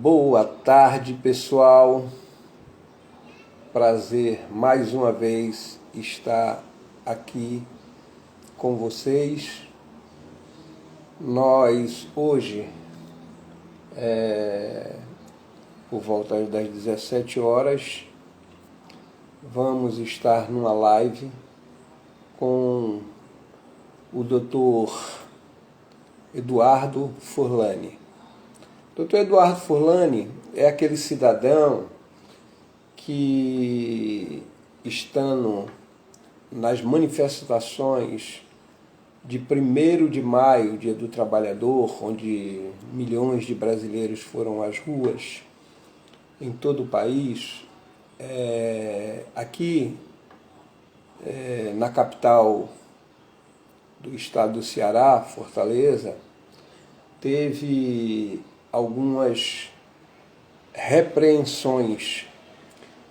Boa tarde, pessoal. Prazer mais uma vez estar aqui com vocês. Nós hoje, por volta das 17 horas, vamos estar numa live com o Dr. Eduardo Furlani. Dr. Eduardo Furlani é aquele cidadão que, estando nas manifestações de 1º de maio, Dia do Trabalhador, onde milhões de brasileiros foram às ruas em todo o país, aqui na capital do estado do Ceará, Fortaleza, teve algumas repreensões.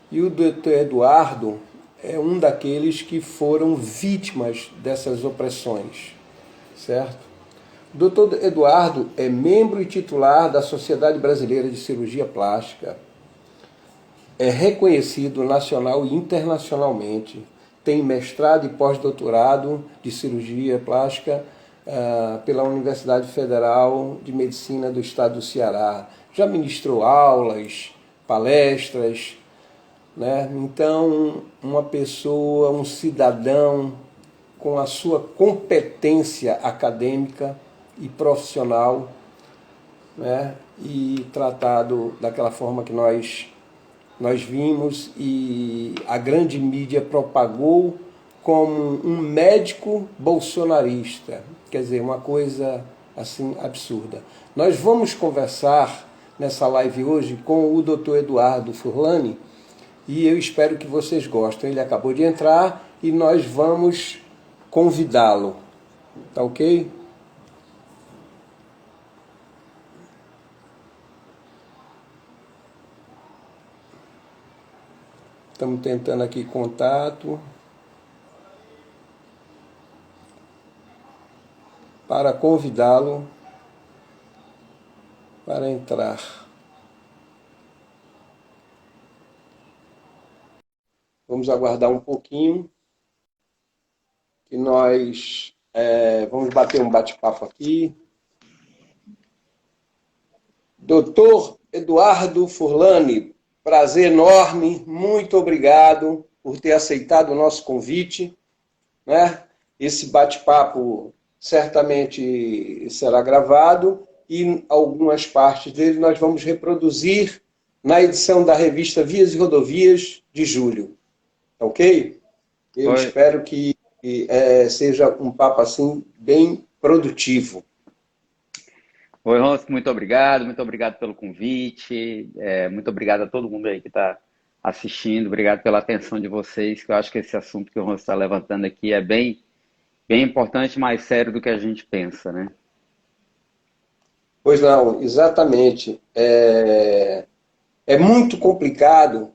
E o Dr. Eduardo é um daqueles que foram vítimas dessas opressões, certo? O Dr. Eduardo é membro e titular da Sociedade Brasileira de Cirurgia Plástica, é reconhecido nacional e internacionalmente, tem mestrado e pós-doutorado de cirurgia plástica pela Universidade Federal de Medicina do Estado do Ceará. Já ministrou aulas, palestras, né? Então, uma pessoa, um cidadão com a sua competência acadêmica e profissional, né? E tratado daquela forma que nós vimos e a grande mídia propagou como um médico bolsonarista, quer dizer, uma coisa assim absurda. Nós vamos conversar nessa live hoje com o Dr. Eduardo Furlani e eu espero que vocês gostem. Ele acabou de entrar e nós vamos convidá-lo, tá ok? Estamos tentando aqui contato para convidá-lo para entrar. Vamos aguardar um pouquinho, que nós vamos bater um bate-papo aqui. Doutor Eduardo Furlani, prazer enorme, muito obrigado por ter aceitado o nosso convite, né? Esse bate-papo certamente será gravado e algumas partes dele nós vamos reproduzir na edição da revista Vias e Rodovias de julho, ok? Eu espero que seja um papo assim bem produtivo. Oi, Ronson, muito obrigado pelo convite, muito obrigado a todo mundo aí que está assistindo, obrigado pela atenção de vocês, que eu acho que esse assunto que o Ronson está levantando aqui é bem importante, mais sério do que a gente pensa, né? Pois não, exatamente. É muito complicado,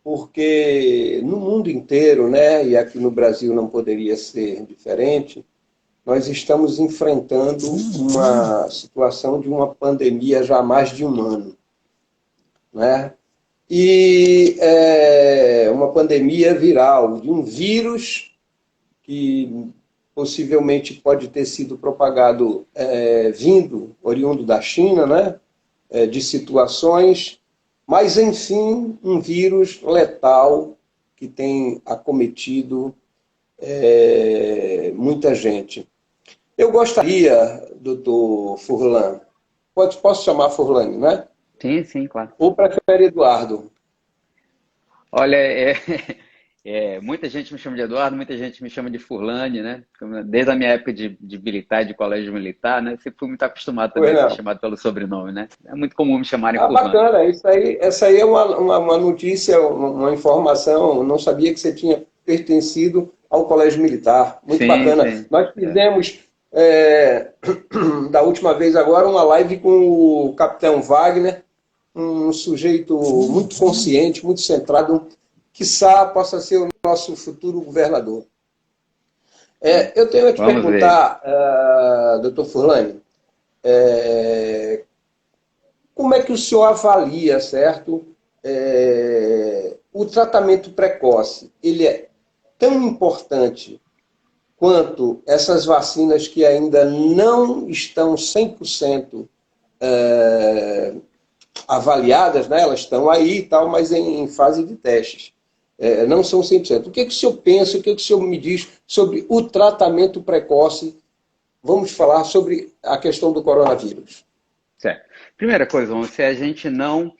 porque no mundo inteiro, né, e aqui no Brasil não poderia ser diferente, nós estamos enfrentando uma situação de uma pandemia já há mais de um ano, né? E uma pandemia viral, de um vírus que possivelmente pode ter sido propagado oriundo da China, né? De situações, mas, enfim, um vírus letal que tem acometido muita gente. Eu gostaria, doutor Furlan, posso chamar Furlani, né? Sim, claro. Ou prefere Eduardo? Olha, muita gente me chama de Eduardo, muita gente me chama de Furlani, né? Desde a minha época de militar, de colégio militar, né? Sempre fui muito acostumado também a ser chamado pelo sobrenome, né? É muito comum me chamarem Furlani. Bacana, essa aí é uma notícia, uma informação, eu não sabia que você tinha pertencido ao colégio militar, muito bacana. Sim. Nós fizemos, da última vez agora, uma live com o capitão Wagner, um sujeito muito consciente, muito centrado, quiçá possa ser o nosso futuro governador. Eu tenho a te perguntar, doutor Furlani, como é que o senhor avalia, certo? O tratamento precoce, ele é tão importante quanto essas vacinas que ainda não estão 100% avaliadas, né? Elas estão aí e tal, mas em fase de testes. Não são 100%. O que o senhor pensa, o que o senhor me diz sobre o tratamento precoce? Vamos falar sobre a questão do coronavírus. Certo. Primeira coisa, é a gente não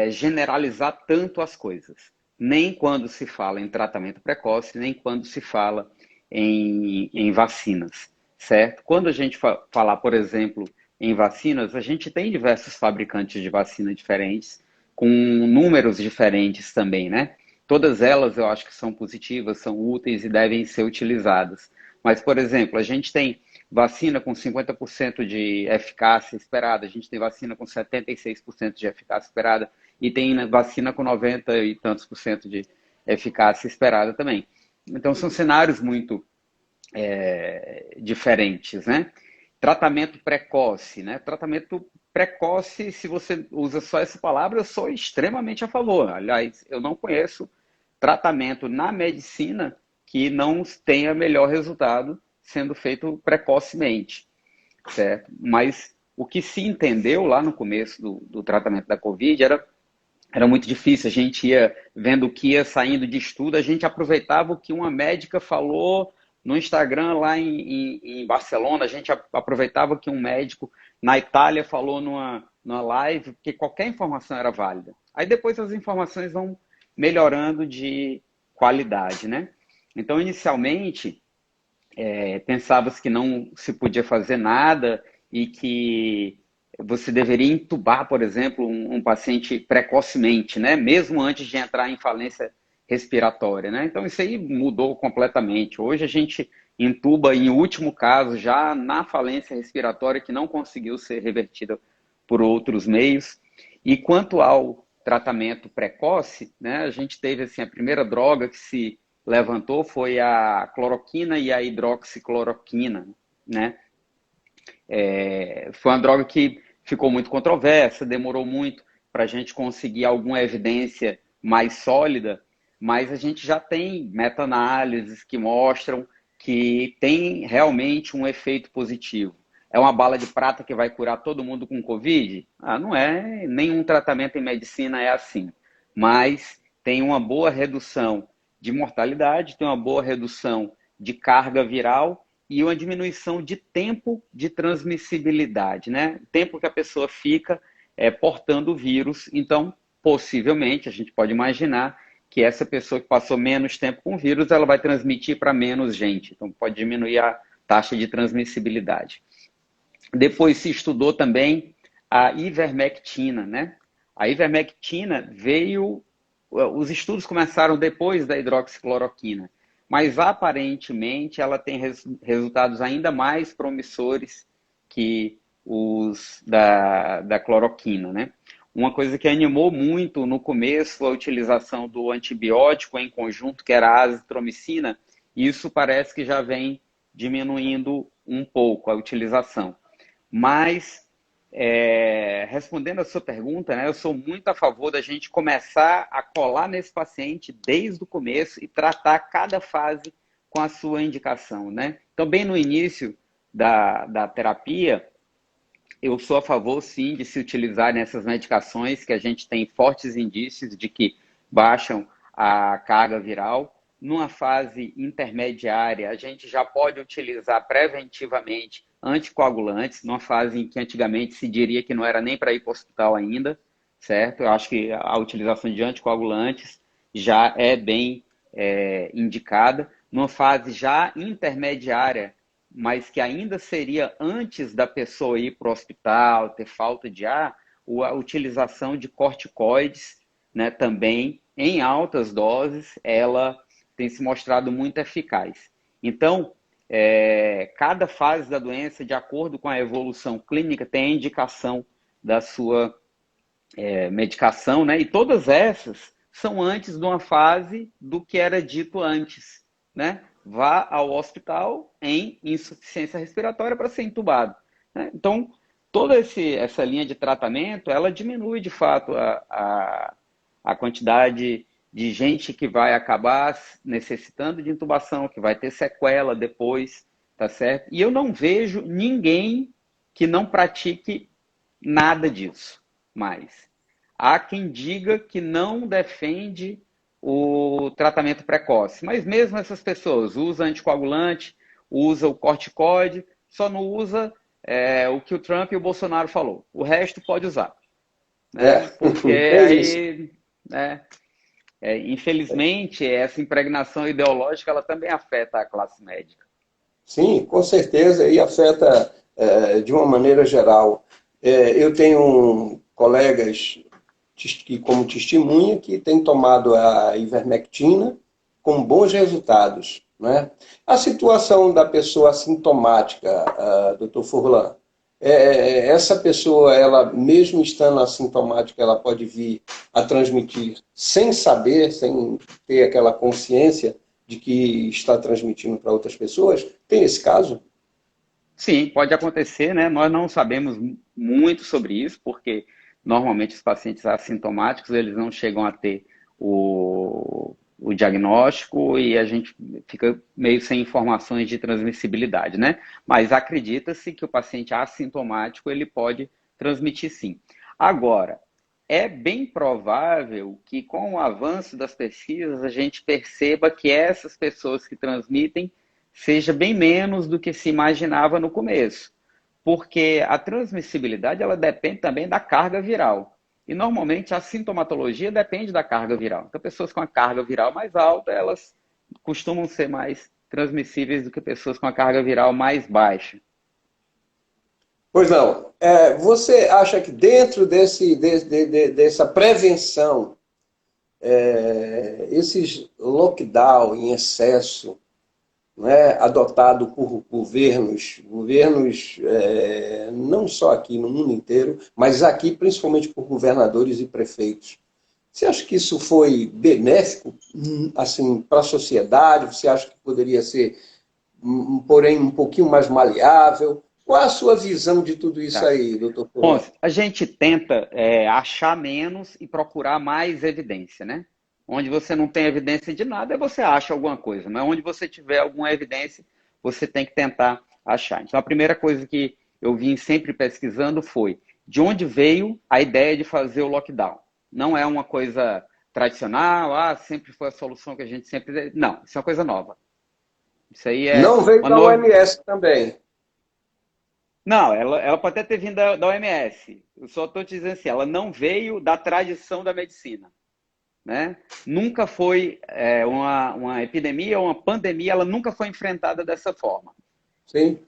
generalizar tanto as coisas. Nem quando se fala em tratamento precoce, nem quando se fala em vacinas, certo? Quando a gente falar, por exemplo, em vacinas, a gente tem diversos fabricantes de vacina diferentes, com números diferentes também, né? Todas elas eu acho que são positivas, são úteis e devem ser utilizadas. Mas, por exemplo, a gente tem vacina com 50% de eficácia esperada, a gente tem vacina com 76% de eficácia esperada e tem vacina com 90 e tantos por cento de eficácia esperada também. Então, são cenários muito diferentes, né? Tratamento precoce, né? Tratamento precoce, se você usa só essa palavra, eu sou extremamente a favor. Aliás, eu não conheço tratamento na medicina que não tenha melhor resultado sendo feito precocemente, certo? Mas o que se entendeu lá no começo do tratamento da Covid era muito difícil. A gente ia vendo o que ia saindo de estudo, a gente aproveitava o que uma médica falou no Instagram lá em Barcelona, a gente aproveitava o que um médico na Itália falou numa live, porque qualquer informação era válida. Aí depois as informações vão melhorando de qualidade, né? Então, inicialmente, pensava-se que não se podia fazer nada e que você deveria entubar, por exemplo, um paciente precocemente, né? Mesmo antes de entrar em falência respiratória, né? Então isso aí mudou completamente. Hoje a gente entuba em último caso já na falência respiratória que não conseguiu ser revertida por outros meios. E quanto ao tratamento precoce, né? A gente teve assim a primeira droga que se levantou foi a cloroquina e a hidroxicloroquina, né? Foi uma droga que ficou muito controversa, demorou muito para a gente conseguir alguma evidência mais sólida, mas a gente já tem meta-análises que mostram que tem realmente um efeito positivo. É uma bala de prata que vai curar todo mundo com Covid? Não é. Nenhum tratamento em medicina é assim. Mas tem uma boa redução de mortalidade, tem uma boa redução de carga viral e uma diminuição de tempo de transmissibilidade, né? O tempo que a pessoa fica portando o vírus. Então, possivelmente, a gente pode imaginar que essa pessoa que passou menos tempo com o vírus, ela vai transmitir para menos gente. Então, pode diminuir a taxa de transmissibilidade. Depois se estudou também a ivermectina, né? A ivermectina veio... Os estudos começaram depois da hidroxicloroquina, mas aparentemente ela tem resultados ainda mais promissores que os da cloroquina, né? Uma coisa que animou muito no começo foi a utilização do antibiótico em conjunto, que era a azitromicina, e isso parece que já vem diminuindo um pouco a utilização. Mas, respondendo a sua pergunta, né, eu sou muito a favor da gente começar a colar nesse paciente desde o começo e tratar cada fase com a sua indicação, né? Então, bem no início da terapia, eu sou a favor, sim, de se utilizarem essas medicações que a gente tem fortes indícios de que baixam a carga viral. Numa fase intermediária, a gente já pode utilizar preventivamente anticoagulantes, numa fase em que antigamente se diria que não era nem para ir para o hospital ainda, certo? Eu acho que a utilização de anticoagulantes já é bem indicada. Numa fase já intermediária, mas que ainda seria antes da pessoa ir para o hospital, ter falta de ar, a utilização de corticoides, né, também em altas doses, ela tem se mostrado muito eficaz. Então, cada fase da doença, de acordo com a evolução clínica, tem a indicação da sua medicação, né? E todas essas são antes de uma fase do que era dito antes, né? Vá ao hospital em insuficiência respiratória para ser entubado, né? Então, toda essa linha de tratamento, ela diminui de fato a quantidade de gente que vai acabar necessitando de intubação, que vai ter sequela depois, tá certo? E eu não vejo ninguém que não pratique nada disso mais. Há quem diga que não defende o tratamento precoce, mas mesmo essas pessoas usam anticoagulante, usam o corticoide, só não usa o que o Trump e o Bolsonaro falou. O resto pode usar, né? Porque É isso. aí, né, infelizmente, essa impregnação ideológica ela também afeta a classe médica. Sim, com certeza, e afeta de uma maneira geral. Eu tenho colegas que, como testemunha, que têm tomado a ivermectina com bons resultados, né? A situação da pessoa assintomática, doutor Furlan, essa pessoa, ela mesmo estando assintomática, ela pode vir a transmitir sem saber, sem ter aquela consciência de que está transmitindo para outras pessoas? Tem esse caso? Sim, pode acontecer, né? Nós não sabemos muito sobre isso, porque normalmente os pacientes assintomáticos eles não chegam a ter o diagnóstico e a gente fica meio sem informações de transmissibilidade, né? Mas acredita-se que o paciente assintomático ele pode transmitir sim. Agora, é bem provável que com o avanço das pesquisas a gente perceba que essas pessoas que transmitem seja bem menos do que se imaginava no começo, porque a transmissibilidade ela depende também da carga viral. E normalmente a sintomatologia depende da carga viral. Então, pessoas com a carga viral mais alta, elas costumam ser mais transmissíveis do que pessoas com a carga viral mais baixa. Pois não. Você acha que dentro dessa prevenção, esses lockdown em excesso, né, adotado por governos não só aqui no mundo inteiro, mas aqui principalmente por governadores e prefeitos. Você acha que isso foi benéfico, assim, para a sociedade? Você acha que poderia ser, porém, um pouquinho mais maleável? Qual a sua visão de tudo isso Tá. aí, doutor Bom, Furlan? a gente tenta achar menos e procurar mais evidência, né? Onde você não tem evidência de nada, você acha alguma coisa, mas onde você tiver alguma evidência, você tem que tentar achar. Então, a primeira coisa que eu vim sempre pesquisando foi de onde veio a ideia de fazer o lockdown. Não é uma coisa tradicional, sempre foi a solução que a gente sempre... Não, isso é uma coisa nova. Isso aí é Não veio uma da novidade. OMS também. Não, ela pode até ter vindo da OMS. Eu só estou te dizendo assim, ela não veio da tradição da medicina, né? Nunca foi uma epidemia ou uma pandemia, ela nunca foi enfrentada dessa forma. Sim.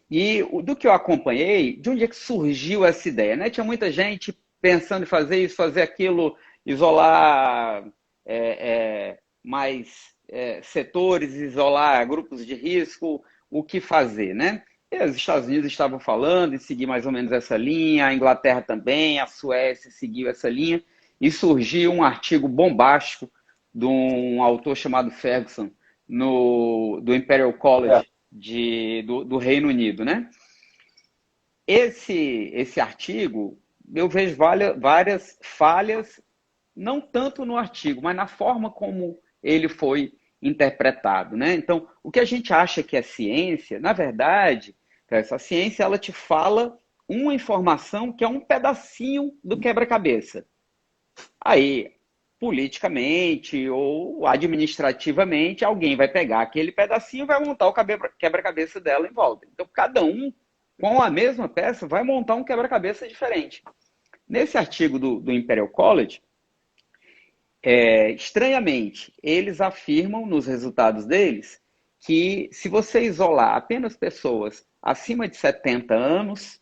E do que eu acompanhei, de onde é que surgiu essa ideia, né? Tinha muita gente pensando em fazer isso, fazer aquilo, isolar mais setores, isolar grupos de risco, o que fazer, né? E os Estados Unidos estavam falando em seguir mais ou menos essa linha, a Inglaterra também, a Suécia seguiu essa linha, e surgiu um artigo bombástico de um autor chamado Ferguson, do Imperial É. College do Reino Unido, né? Esse artigo, eu vejo várias falhas, não tanto no artigo, mas na forma como ele foi interpretado, né? Então, o que a gente acha que é ciência, na verdade, essa ciência ela te fala uma informação que é um pedacinho do quebra-cabeça. Aí, politicamente ou administrativamente, alguém vai pegar aquele pedacinho e vai montar o quebra-cabeça dela em volta. Então, cada um, com a mesma peça, vai montar um quebra-cabeça diferente. Nesse artigo do Imperial College, estranhamente, eles afirmam nos resultados deles que se você isolar apenas pessoas acima de 70 anos,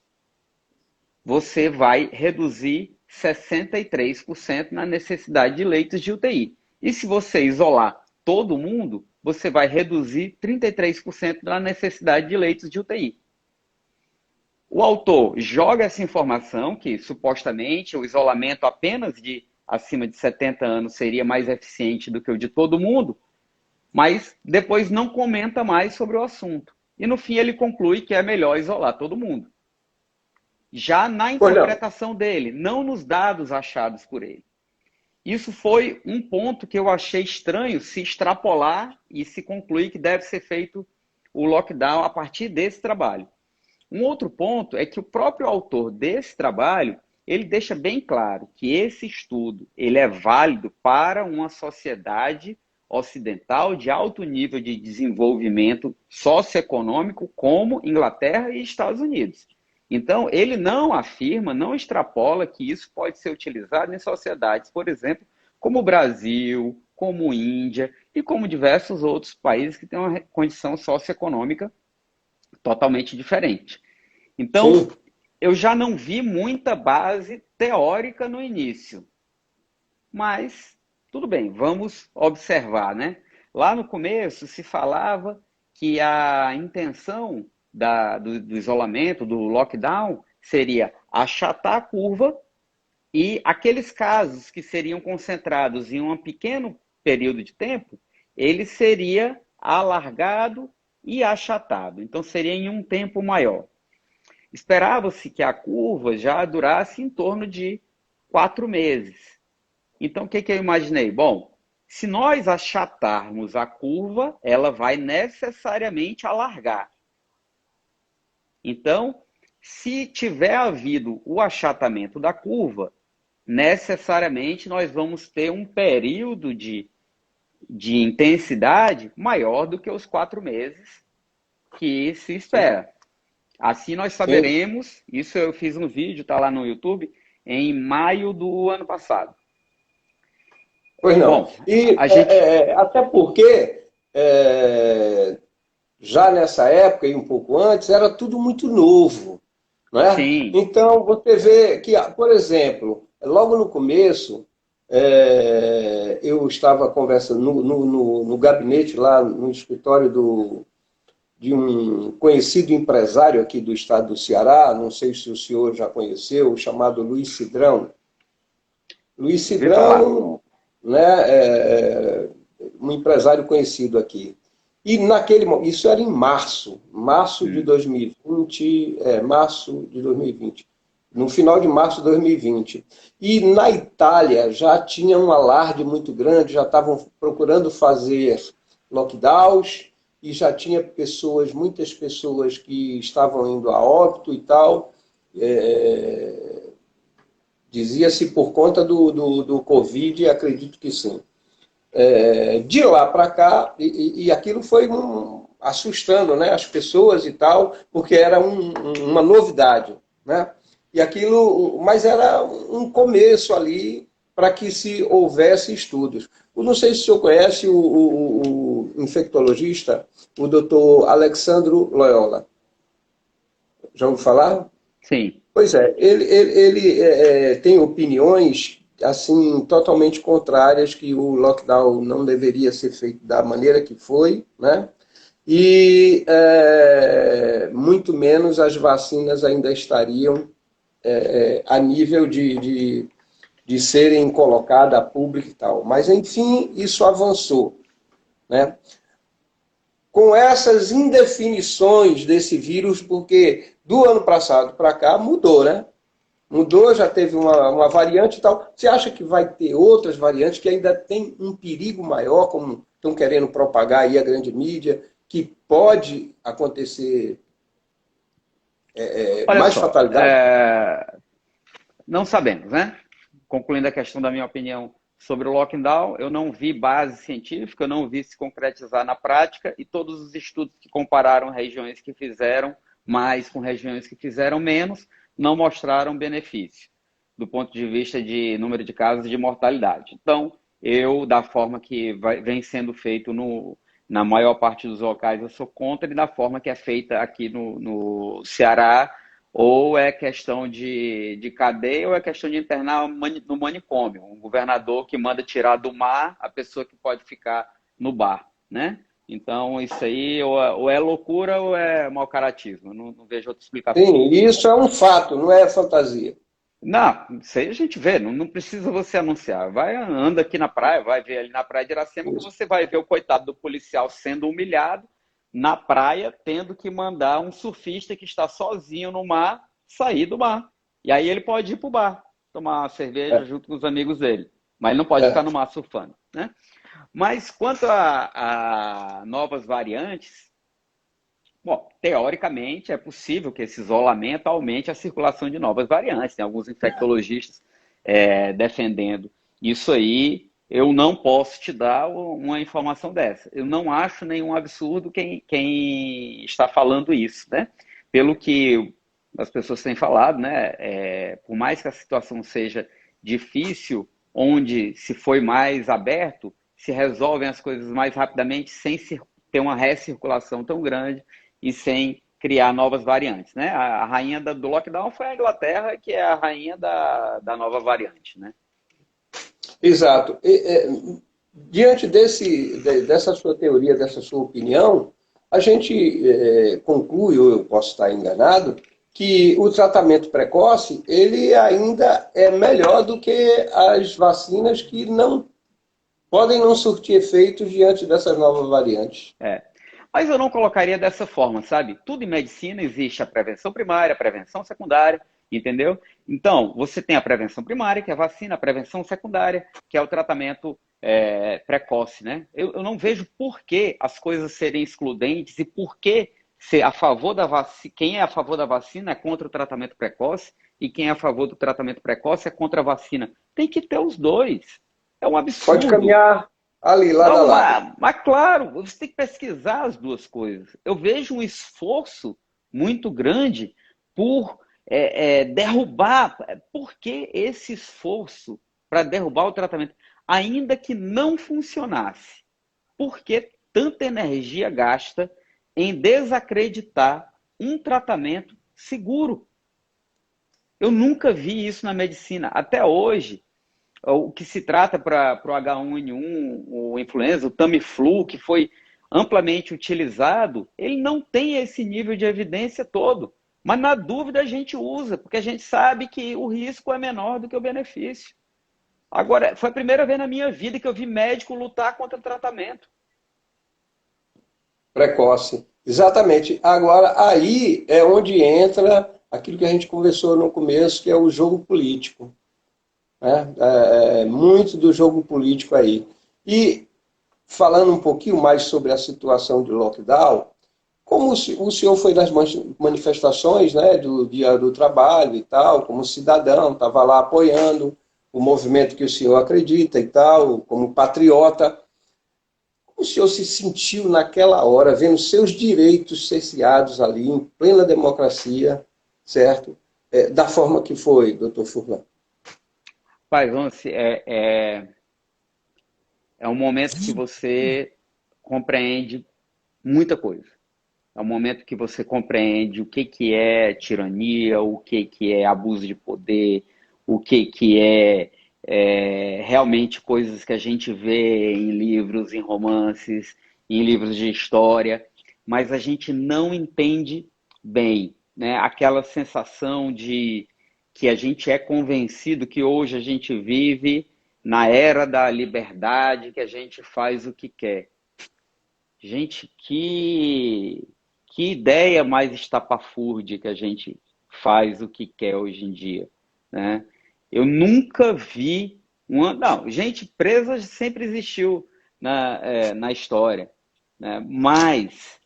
você vai reduzir 63% na necessidade de leitos de UTI. E se você isolar todo mundo, você vai reduzir 33% na necessidade de leitos de UTI. O autor joga essa informação, que supostamente o isolamento apenas de acima de 70 anos seria mais eficiente do que o de todo mundo, mas depois não comenta mais sobre o assunto. E no fim ele conclui que é melhor isolar todo mundo. já na Pois não. interpretação dele, não nos dados achados por ele. Isso foi um ponto que eu achei estranho se extrapolar e se concluir que deve ser feito o lockdown a partir desse trabalho. Um outro ponto é que o próprio autor desse trabalho, ele deixa bem claro que esse estudo ele é válido para uma sociedade ocidental de alto nível de desenvolvimento socioeconômico como Inglaterra e Estados Unidos. Então, ele não afirma, não extrapola que isso pode ser utilizado em sociedades, por exemplo, como o Brasil, como Índia e como diversos outros países que têm uma condição socioeconômica totalmente diferente. Então, Sim. eu já não vi muita base teórica no início, mas tudo bem, vamos observar, né? Lá no começo se falava que a intenção do isolamento, do lockdown, seria achatar a curva e aqueles casos que seriam concentrados em um pequeno período de tempo, ele seria alargado e achatado. Então, seria em um tempo maior. Esperava-se que a curva já durasse em torno de 4 meses. Então, o que eu imaginei? Bom, se nós achatarmos a curva, ela vai necessariamente alargar. Então, se tiver havido o achatamento da curva, necessariamente nós vamos ter um período de intensidade maior do que os 4 meses que se Sim. espera. Assim nós Sim. saberemos, isso eu fiz um vídeo, está lá no YouTube, em maio do ano passado. Pois não. Bom, E a gente. até porque já nessa época e um pouco antes era tudo muito novo, não é? Sim, Então você vê que, por exemplo, logo no começo eu estava conversando no gabinete lá no escritório de um conhecido empresário aqui do estado do Ceará, não sei se o senhor já conheceu, chamado Luiz Cidrão. Luiz ouvi falar. Cidrão, né, um empresário conhecido aqui. E isso era em março de Hum. 2020, março de 2020, no final de março de 2020. E na Itália já tinha um alarde muito grande, já estavam procurando fazer lockdowns e já tinha muitas pessoas que estavam indo a óbito e tal. Dizia-se por conta do Covid, acredito que sim. De lá para cá, e aquilo foi assustando, né, as pessoas e tal, porque era uma novidade, né? E aquilo, mas era um começo ali para que se houvesse estudos. Eu não sei se o senhor conhece o infectologista, o doutor Alexandro Loyola. Já ouviu falar? Sim. Pois é, ele tem opiniões assim totalmente contrárias que o lockdown não deveria ser feito da maneira que foi, né? E muito menos as vacinas ainda estariam a nível de serem colocadas a público e tal. Mas, enfim, isso avançou, né? Com essas indefinições desse vírus, porque do ano passado para cá mudou, né? Mudou, já teve uma variante e tal. Você acha que vai ter outras variantes que ainda tem um perigo maior, como estão querendo propagar aí a grande mídia, que pode acontecer Olha mais só, fatalidade? não sabemos, né? Concluindo a questão da minha opinião sobre o lockdown, eu não vi base científica, eu não vi se concretizar na prática e todos os estudos que compararam regiões que fizeram mais com regiões que fizeram menos não mostraram benefício do ponto de vista de número de casos e de mortalidade. Então, eu, da forma que vem sendo feito na maior parte dos locais, eu sou contra e da forma que é feita aqui no Ceará, ou é questão de cadeia, ou é questão de internar no manicômio. Um governador que manda tirar do mar a pessoa que pode ficar no bar, né? Então, isso aí ou é loucura ou é mau caratismo. Eu não vejo outra explicação. Sim, isso é um fato, não é fantasia. Não, isso aí a gente vê, não precisa você anunciar. Vai, anda aqui na praia, vai ver ali na praia de Iracema que Isso. você vai ver o coitado do policial sendo humilhado na praia, tendo que mandar um surfista que está sozinho no mar sair do bar. E aí ele pode ir para o bar, tomar uma cerveja É, junto com os amigos dele. Mas ele não pode ficar é. no mar surfando, né? Mas quanto a novas variantes, bom, teoricamente é possível que esse isolamento aumente a circulação de novas variantes. Tem alguns infectologistas defendendo isso aí. Eu não posso te dar uma informação dessa. Eu não acho nenhum absurdo quem está falando isso, né? Pelo que as pessoas têm falado, né? Por mais que a situação seja difícil, onde se foi mais aberto, se resolvem as coisas mais rapidamente sem ter uma recirculação tão grande e sem criar novas variantes, né? A rainha do lockdown foi a Inglaterra, que é a rainha da nova variante, né? Exato. Diante dessa sua teoria, dessa sua opinião, a gente conclui, ou eu posso estar enganado, que o tratamento precoce ele ainda é melhor do que as vacinas que não podem não surtir efeitos diante dessas novas variantes. É. Mas eu não colocaria dessa forma, sabe? Tudo em medicina existe a prevenção primária, a prevenção secundária, entendeu? Então, você tem a prevenção primária, que é a vacina, a prevenção secundária, que é o tratamento precoce, né? Eu não vejo por que as coisas serem excludentes e por que ser a favor da vacina, quem é a favor da vacina é contra o tratamento precoce e quem é a favor do tratamento precoce é contra a vacina. Tem que ter os dois. É um Pode absurdo. caminhar ali, lado a Não, lado. mas claro, você tem que pesquisar as duas coisas. Eu vejo um esforço muito grande por derrubar. Por que esse esforço para derrubar o tratamento? Ainda que não funcionasse, por que tanta energia gasta em desacreditar um tratamento seguro? Eu nunca vi isso na medicina. Até hoje, o que se trata para o H1N1, o influenza, o Tamiflu, que foi amplamente utilizado, ele não tem esse nível de evidência todo. Mas na dúvida a gente usa, porque a gente sabe que o risco é menor do que o benefício. Agora, foi a primeira vez na minha vida que eu vi médico lutar contra o tratamento. Precoce. Exatamente. Agora, aí é onde entra aquilo que a gente conversou no começo, que é o jogo político. Né? Muito do jogo político aí. E falando um pouquinho mais sobre a situação de lockdown, como o senhor foi nas manifestações, né, do Dia do Trabalho e tal, como cidadão, estava lá apoiando o movimento que o senhor acredita e tal, como patriota, como o senhor se sentiu naquela hora, vendo seus direitos cerceados ali, em plena democracia, certo? Da forma que foi, doutor Furlan. Pai, Vance, é um momento que você compreende muita coisa. É um momento que você compreende o que é tirania, o que é abuso de poder, o que realmente coisas que a gente vê em livros, em romances, em livros de história, mas a gente não entende bem, né? Aquela sensação de que a gente é convencido que hoje a gente vive na era da liberdade, que a gente faz o que quer. Gente, que ideia mais estapafúrdia que a gente faz o que quer hoje em dia, né? Eu nunca vi uma... Não, gente presa sempre existiu na história, né? Mas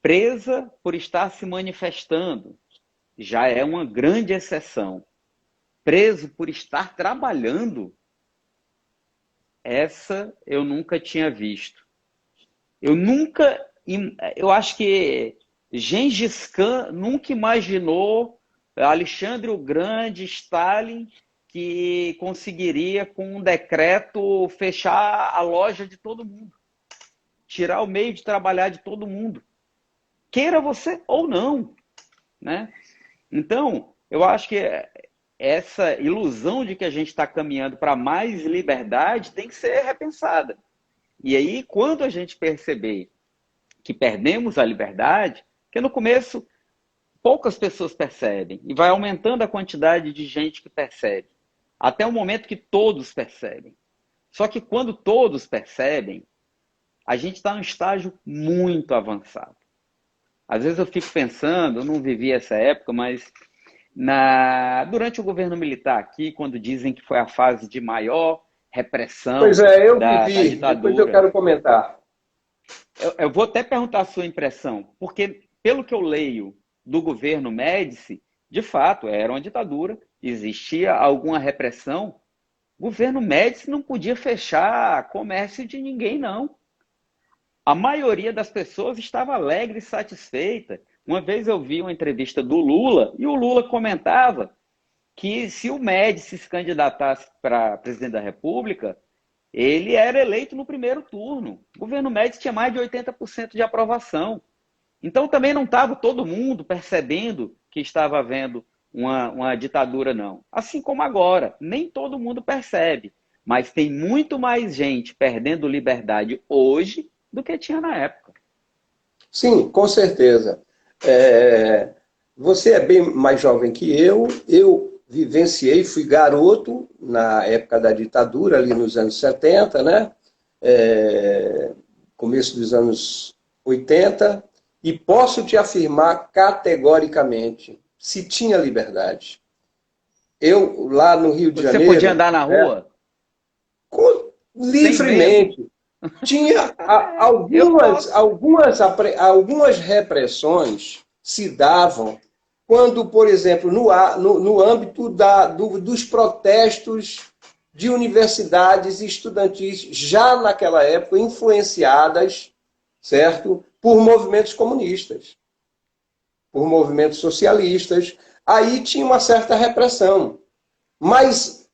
presa por estar se manifestando já é uma grande exceção. Preso por estar trabalhando, essa eu nunca tinha visto. Eu nunca, eu acho que Gengis Khan nunca imaginou Alexandre o Grande, Stalin, que conseguiria, com um decreto, fechar a loja de todo mundo, tirar o meio de trabalhar de todo mundo, queira você ou não, né? Então, eu acho que essa ilusão de que a gente está caminhando para mais liberdade tem que ser repensada. E aí, quando a gente perceber que perdemos a liberdade, que no começo poucas pessoas percebem, e vai aumentando a quantidade de gente que percebe, até o momento que todos percebem. Só que quando todos percebem, a gente está num estágio muito avançado. Às vezes eu fico pensando, eu não vivi essa época, mas Durante o governo militar aqui, quando dizem que foi a fase de maior Pois repressão é, eu da vivi, depois eu ditadura, quero comentar. eu vou até perguntar a sua impressão, porque pelo que eu leio do governo Médici, de fato, era uma ditadura, existia alguma repressão. O governo Médici não podia fechar comércio de ninguém, não. A maioria das pessoas estava alegre e satisfeita. Uma vez eu vi uma entrevista do Lula e o Lula comentava que se o Médici se candidatasse para presidente da República, ele era eleito no primeiro turno. O governo Médici tinha mais de 80% de aprovação. Então também não estava todo mundo percebendo que estava havendo uma ditadura, não. Assim como agora, nem todo mundo percebe. Mas tem muito mais gente perdendo liberdade hoje do que tinha na época. Sim, com certeza. É, Você é bem mais jovem que eu vivenciei, fui garoto na época da ditadura, ali nos anos 70, né? Começo dos anos 80, e posso te afirmar categoricamente, se tinha liberdade. Eu, lá no Rio de Você podia Janeiro, andar na né, rua sem medo. livremente, tinha Eu posso. algumas repressões se davam quando, por exemplo, no âmbito dos protestos de universidades estudantis, já naquela época influenciadas, certo, por movimentos comunistas, por movimentos socialistas. Aí tinha uma certa repressão. Mas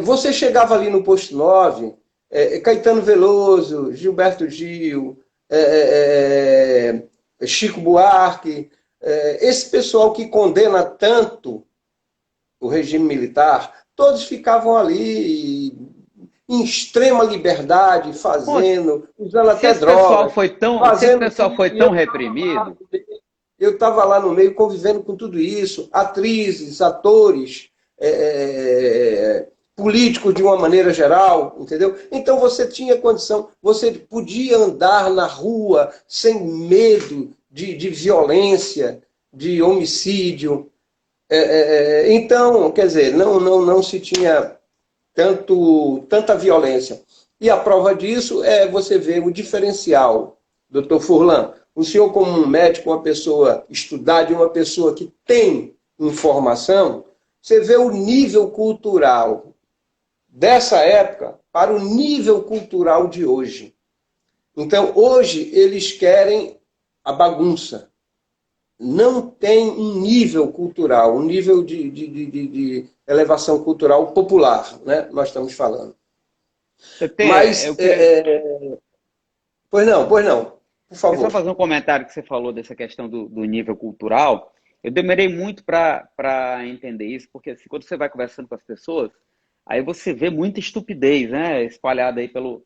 você chegava ali no Posto 9, Caetano Veloso, Gilberto Gil, Chico Buarque, esse pessoal que condena tanto o regime militar, todos ficavam ali em extrema liberdade, fazendo, usando Se até esse pessoal drogas, foi tão, se esse fazendo pessoal tudo. foi E eu tão estava lá, reprimido, eu estava lá no meio convivendo com tudo isso, atrizes, atores, políticos de uma maneira geral, entendeu? Então você tinha condição, você podia andar na rua sem medo de violência, de homicídio. Então, quer dizer, não se tinha tanta violência. E a prova disso é você ver o diferencial, doutor Furlan. O senhor, como um médico, uma pessoa estudada e uma pessoa que tem informação, você vê o nível cultural dessa época para o nível cultural de hoje. Então, hoje, eles querem a bagunça. Não tem um nível cultural, um nível de elevação cultural popular, né? Nós estamos falando. eu Mas, queria, pois não, por queria só favor. fazer um comentário que você falou dessa questão do nível cultural. Eu demorei muito para entender isso, porque assim, quando você vai conversando com as pessoas, aí você vê muita estupidez, né, espalhada aí pelo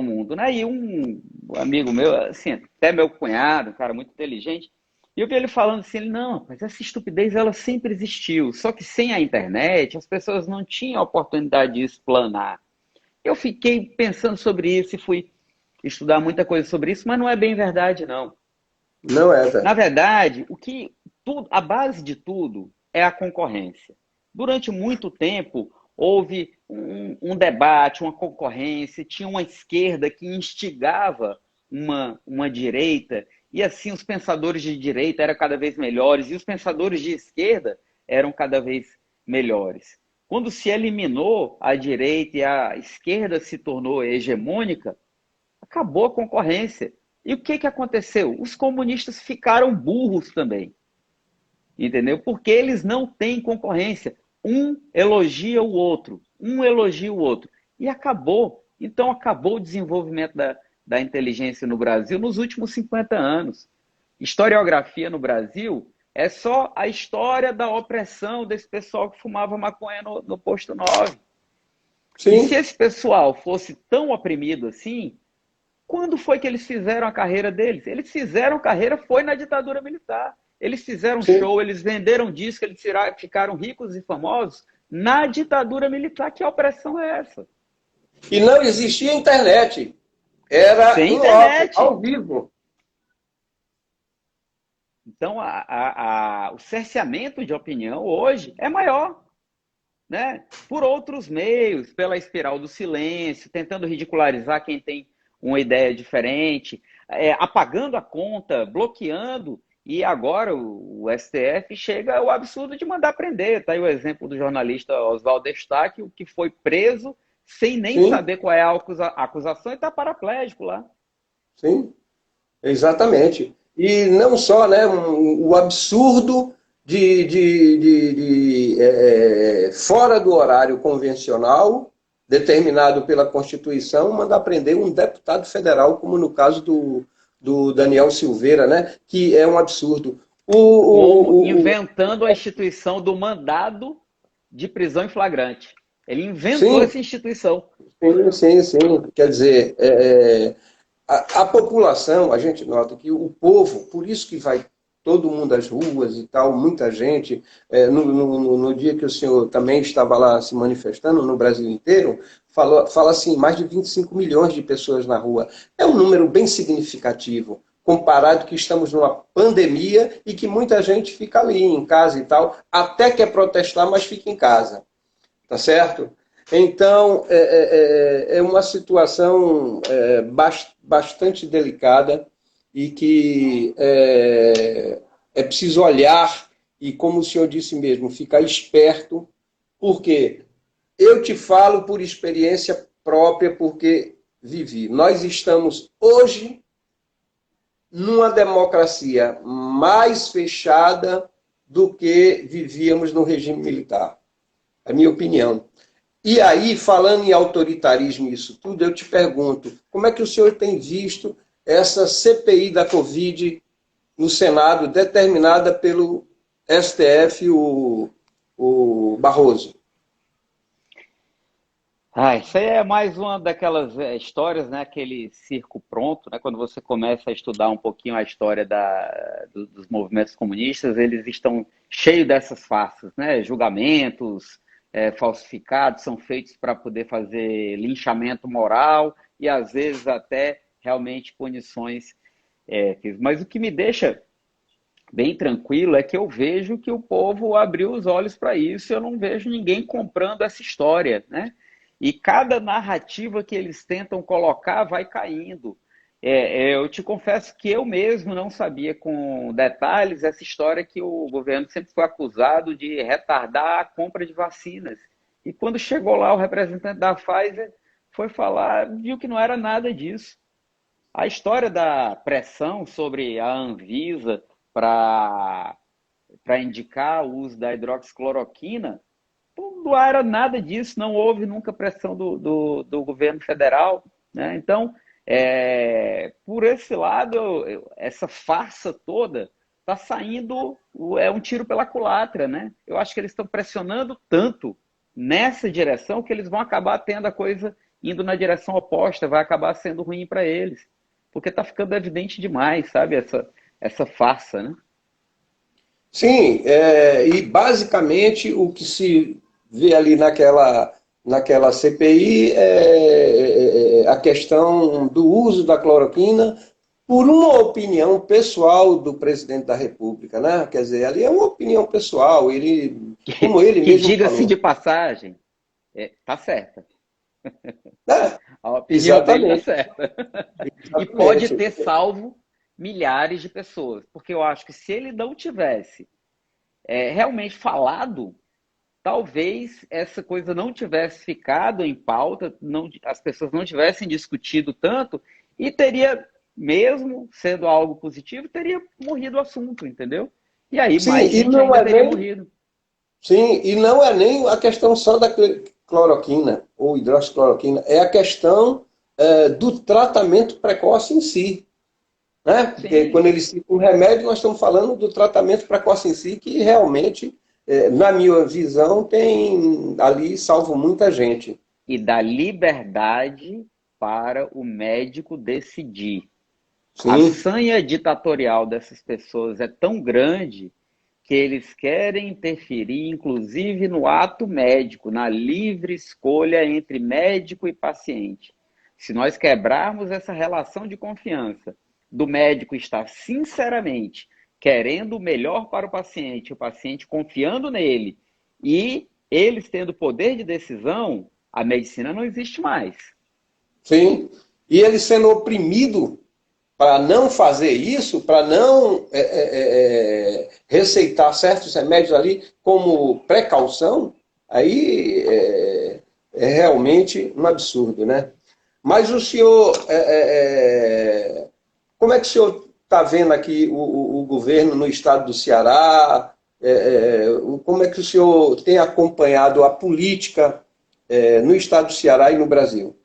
mundo, né? E um amigo meu, assim, até meu cunhado, um cara muito inteligente, e eu vi ele falando assim, ele, não, mas essa estupidez ela sempre existiu, só que sem a internet as pessoas não tinham a oportunidade de explanar. Eu fiquei pensando sobre isso e fui estudar muita coisa sobre isso, mas não é bem verdade, não. Não é, Na velho. verdade, a base de tudo é a concorrência. Durante muito tempo, houve um debate, uma concorrência, tinha uma esquerda que instigava uma direita, e assim os pensadores de direita eram cada vez melhores, e os pensadores de esquerda eram cada vez melhores. Quando se eliminou a direita e a esquerda se tornou hegemônica, acabou a concorrência. E o que aconteceu? Os comunistas ficaram burros também, entendeu? Porque eles não têm concorrência. Um elogia o outro, um elogia o outro. E acabou. Então acabou o desenvolvimento da inteligência no Brasil nos últimos 50 anos. Historiografia no Brasil é só a história da opressão desse pessoal que fumava maconha no posto 9. E se Sim, esse pessoal fosse tão oprimido assim, quando foi que eles fizeram a carreira deles? Eles fizeram carreira, foi na ditadura militar. Eles fizeram sim. show, eles venderam disco, eles ficaram ricos e famosos na ditadura militar. Que opressão é essa? E não existia internet. Era Sem em loco, internet. ao vivo. Então, o cerceamento de opinião hoje é maior, né? Por outros meios, pela espiral do silêncio, tentando ridicularizar quem tem uma ideia diferente, apagando a conta, bloqueando, e agora o STF chega ao absurdo de mandar prender. Está aí o exemplo do jornalista Oswaldo Eustáquio, que foi preso sem nem Sim, saber qual é a acusação e está paraplégico lá. sim. Exatamente. E não só, né, o absurdo fora do horário convencional, determinado pela Constituição, mandar prender um deputado federal, como no caso do Daniel Silveira, né, que é um absurdo. Como O, inventando a instituição do mandado de prisão em flagrante. Ele inventou sim, essa instituição. sim, sim, sim. Quer dizer, a população, a gente nota que o povo, por isso que vai todo mundo às ruas e tal, muita gente, no dia que o senhor também estava lá se manifestando, no Brasil inteiro, fala assim, mais de 25 milhões de pessoas na rua. É um número bem significativo, comparado que estamos numa pandemia e que muita gente fica ali em casa e tal, até quer protestar, mas fica em casa. Tá certo? Então, é uma situação bastante delicada e que é preciso olhar e, como o senhor disse mesmo, ficar esperto, porque eu te falo por experiência própria, porque vivi. Nós estamos hoje numa democracia mais fechada do que vivíamos no regime militar. É a minha opinião. E aí, falando em autoritarismo e isso tudo, eu te pergunto, como é que o senhor tem visto essa CPI da Covid no Senado, determinada pelo STF, o Barroso? Isso aí é mais uma daquelas histórias, né? Aquele circo pronto, né? Quando você começa a estudar um pouquinho a história dos movimentos comunistas, eles estão cheios dessas farsas, né? Julgamentos, falsificados são feitos para poder fazer linchamento moral e às vezes até realmente punições. Mas o que me deixa bem tranquilo é que eu vejo que o povo abriu os olhos para isso, eu não vejo ninguém comprando essa história, né? E cada narrativa que eles tentam colocar vai caindo. Eu te confesso que eu mesmo não sabia com detalhes essa história que o governo sempre foi acusado de retardar a compra de vacinas. E quando chegou lá o representante da Pfizer foi falar, viu que não era nada disso. A história da pressão sobre a Anvisa para indicar o uso da hidroxicloroquina, não era nada disso, não houve nunca pressão do governo federal. Né? Então, por esse lado, essa farsa toda está saindo, é um tiro pela culatra. Né? Eu acho que eles estão pressionando tanto nessa direção que eles vão acabar tendo a coisa indo na direção oposta, vai acabar sendo ruim para eles. Porque está ficando evidente demais, sabe, essa farsa, né? Sim, e basicamente o que se vê ali naquela CPI a questão do uso da cloroquina por uma opinião pessoal do presidente da República, né? Quer dizer, ali é uma opinião pessoal, como ele Que mesmo diga-se falou. de passagem, tá certa. É, A opinião dele tá exatamente, certa. E pode exatamente. ter salvo milhares de pessoas. Porque eu acho que se ele não tivesse realmente falado, talvez essa coisa não tivesse ficado em pauta, não, as pessoas não tivessem discutido tanto e teria, mesmo sendo algo positivo, teria morrido o assunto, entendeu? E aí Sim, mais gente ainda teria morrido. sim, e não é nem a questão só da cloroquina ou hidroxicloroquina, é a questão do tratamento precoce em si. Né? Porque quando Sim. eles citam um remédio, nós estamos falando do tratamento precoce em si, que realmente, na minha visão, tem ali salvo muita gente. E dá liberdade para o médico decidir. A Sim, sanha ditatorial dessas pessoas é tão grande que eles querem interferir, inclusive, no ato médico, na livre escolha entre médico e paciente. Se nós quebrarmos essa relação de confiança do médico estar sinceramente querendo o melhor para o paciente confiando nele e eles tendo poder de decisão, a medicina não existe mais. Sim. E ele sendo oprimido para não fazer isso, para não receitar certos remédios ali como precaução, aí é realmente um absurdo, né? Mas o senhor, como é que o senhor está vendo aqui o governo no estado do Ceará? Como é que o senhor tem acompanhado a política no estado do Ceará e no Brasil?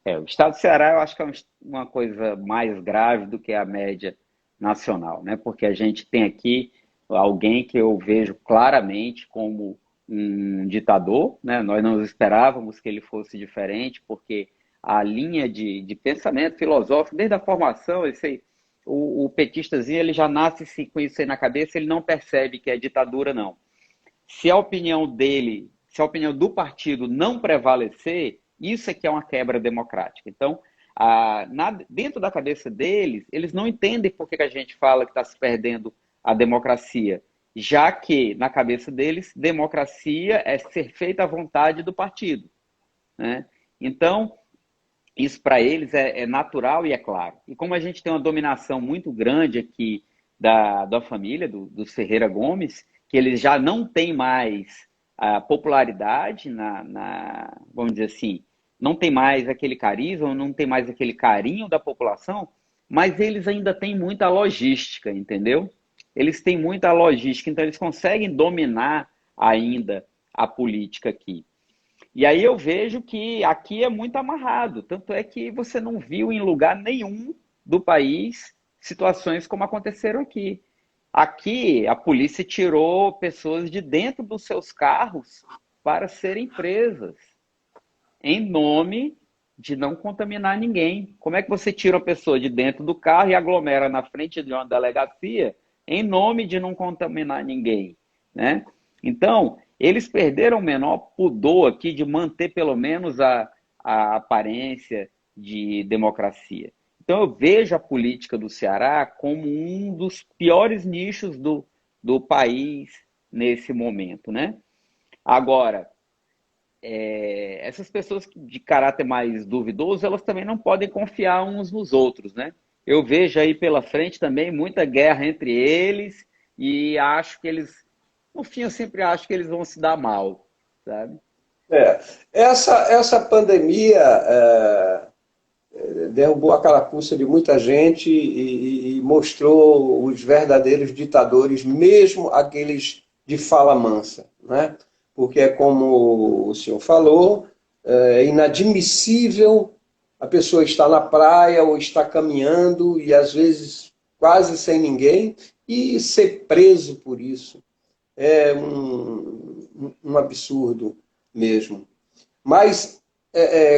O estado do Ceará eu acho que é uma coisa mais grave do que a média nacional, né? Porque a gente tem aqui alguém que eu vejo claramente como um ditador, né? Nós não esperávamos que ele fosse diferente, porque a linha de pensamento filosófico, desde a formação, o petistazinho ele já nasce com isso aí na cabeça, ele não percebe que é ditadura, não. Se a opinião dele, se a opinião do partido não prevalecer, isso é que é uma quebra democrática. Então, dentro da cabeça deles, eles não entendem por que a gente fala que está se perdendo a democracia, já que, na cabeça deles, democracia é ser feita à vontade do partido, né? Então, isso para eles é natural e é claro. E como a gente tem uma dominação muito grande aqui da família, dos Ferreira Gomes, que eles já não têm mais a popularidade vamos dizer assim, não tem mais aquele carisma, não tem mais aquele carinho da população, mas eles ainda têm muita logística, entendeu? Eles têm muita logística, então eles conseguem dominar ainda a política aqui. E aí eu vejo que aqui é muito amarrado, tanto é que você não viu em lugar nenhum do país situações como aconteceram aqui. Aqui a polícia tirou pessoas de dentro dos seus carros para serem presas, em nome de não contaminar ninguém. Como é que você tira uma pessoa de dentro do carro e aglomera na frente de uma delegacia em nome de não contaminar ninguém, né? Então, eles perderam o menor pudor aqui de manter pelo menos a aparência de democracia. Então, eu vejo a política do Ceará como um dos piores nichos do país nesse momento, né? Agora, essas pessoas de caráter mais duvidoso, elas também não podem confiar uns nos outros, né? Eu vejo aí pela frente também muita guerra entre eles e acho que eles, no fim, eu sempre acho que eles vão se dar mal, sabe? É, essa pandemia derrubou a carapuça de muita gente e mostrou os verdadeiros ditadores, mesmo aqueles de fala mansa, né? Porque é como o senhor falou, é inadmissível a pessoa estar na praia ou estar caminhando e às vezes quase sem ninguém e ser preso por isso. É um absurdo mesmo. Mas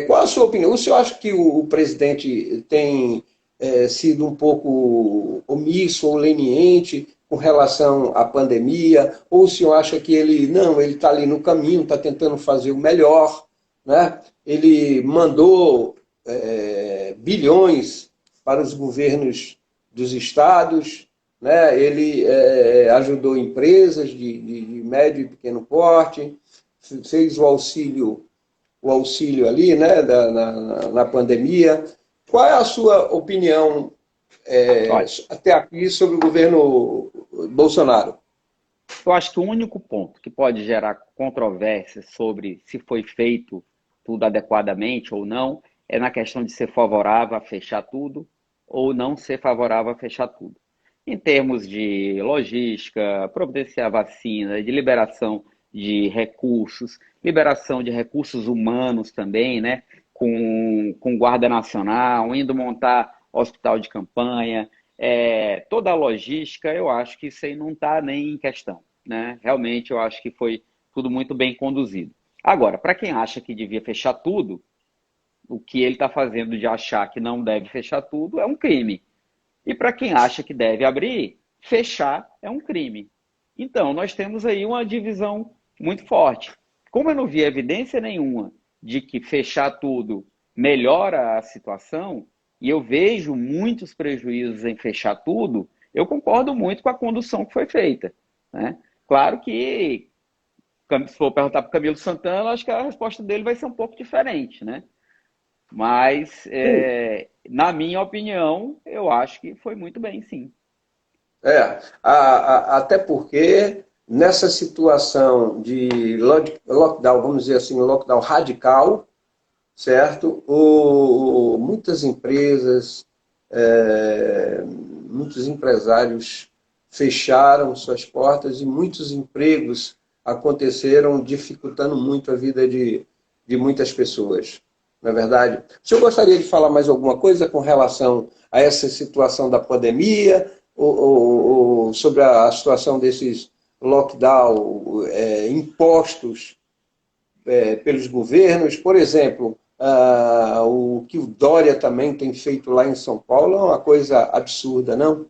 qual a sua opinião? O senhor acha que o presidente tem sido um pouco omisso ou leniente com relação à pandemia? Ou o senhor acha que ele não, ele está ali no caminho, está tentando fazer o melhor, né? Ele mandou bilhões para os governos dos estados, né? Ele ajudou empresas de médio e pequeno porte, fez o auxílio ali, né, na pandemia. Qual é a sua opinião Olha, até aqui sobre o governo Bolsonaro? eu acho que o único ponto que pode gerar controvérsia sobre se foi feito tudo adequadamente ou não é na questão de ser favorável a fechar tudo ou não ser favorável a fechar tudo. Em termos de logística, providenciar vacina, de liberação de recursos humanos também, né? Com Guarda Nacional, indo montar hospital de campanha, toda a logística, eu acho que isso aí não está nem em questão, né? Realmente eu acho que foi tudo muito bem conduzido. Agora, para quem acha que devia fechar tudo, o que ele está fazendo de achar que não deve fechar tudo é um crime. E para quem acha que deve abrir, fechar é um crime. Então, nós temos aí uma divisão muito forte. Como eu não vi evidência nenhuma de que fechar tudo melhora a situação, e eu vejo muitos prejuízos em fechar tudo, eu concordo muito com a condução que foi feita, né? Claro que, se for perguntar para o Camilo Santana, acho que a resposta dele vai ser um pouco diferente, né? Mas, Sim. na minha opinião, eu acho que foi muito bem, sim. Até porque nessa situação de lockdown, vamos dizer assim, lockdown radical, certo? Muitas empresas, muitos empresários fecharam suas portas e muitos empregos aconteceram, dificultando muito a vida de muitas pessoas. Não é verdade? O senhor gostaria de falar mais alguma coisa com relação a essa situação da pandemia, ou sobre a situação desses lockdown impostos pelos governos? Por exemplo, o que o Dória também tem feito lá em São Paulo é uma coisa absurda, não?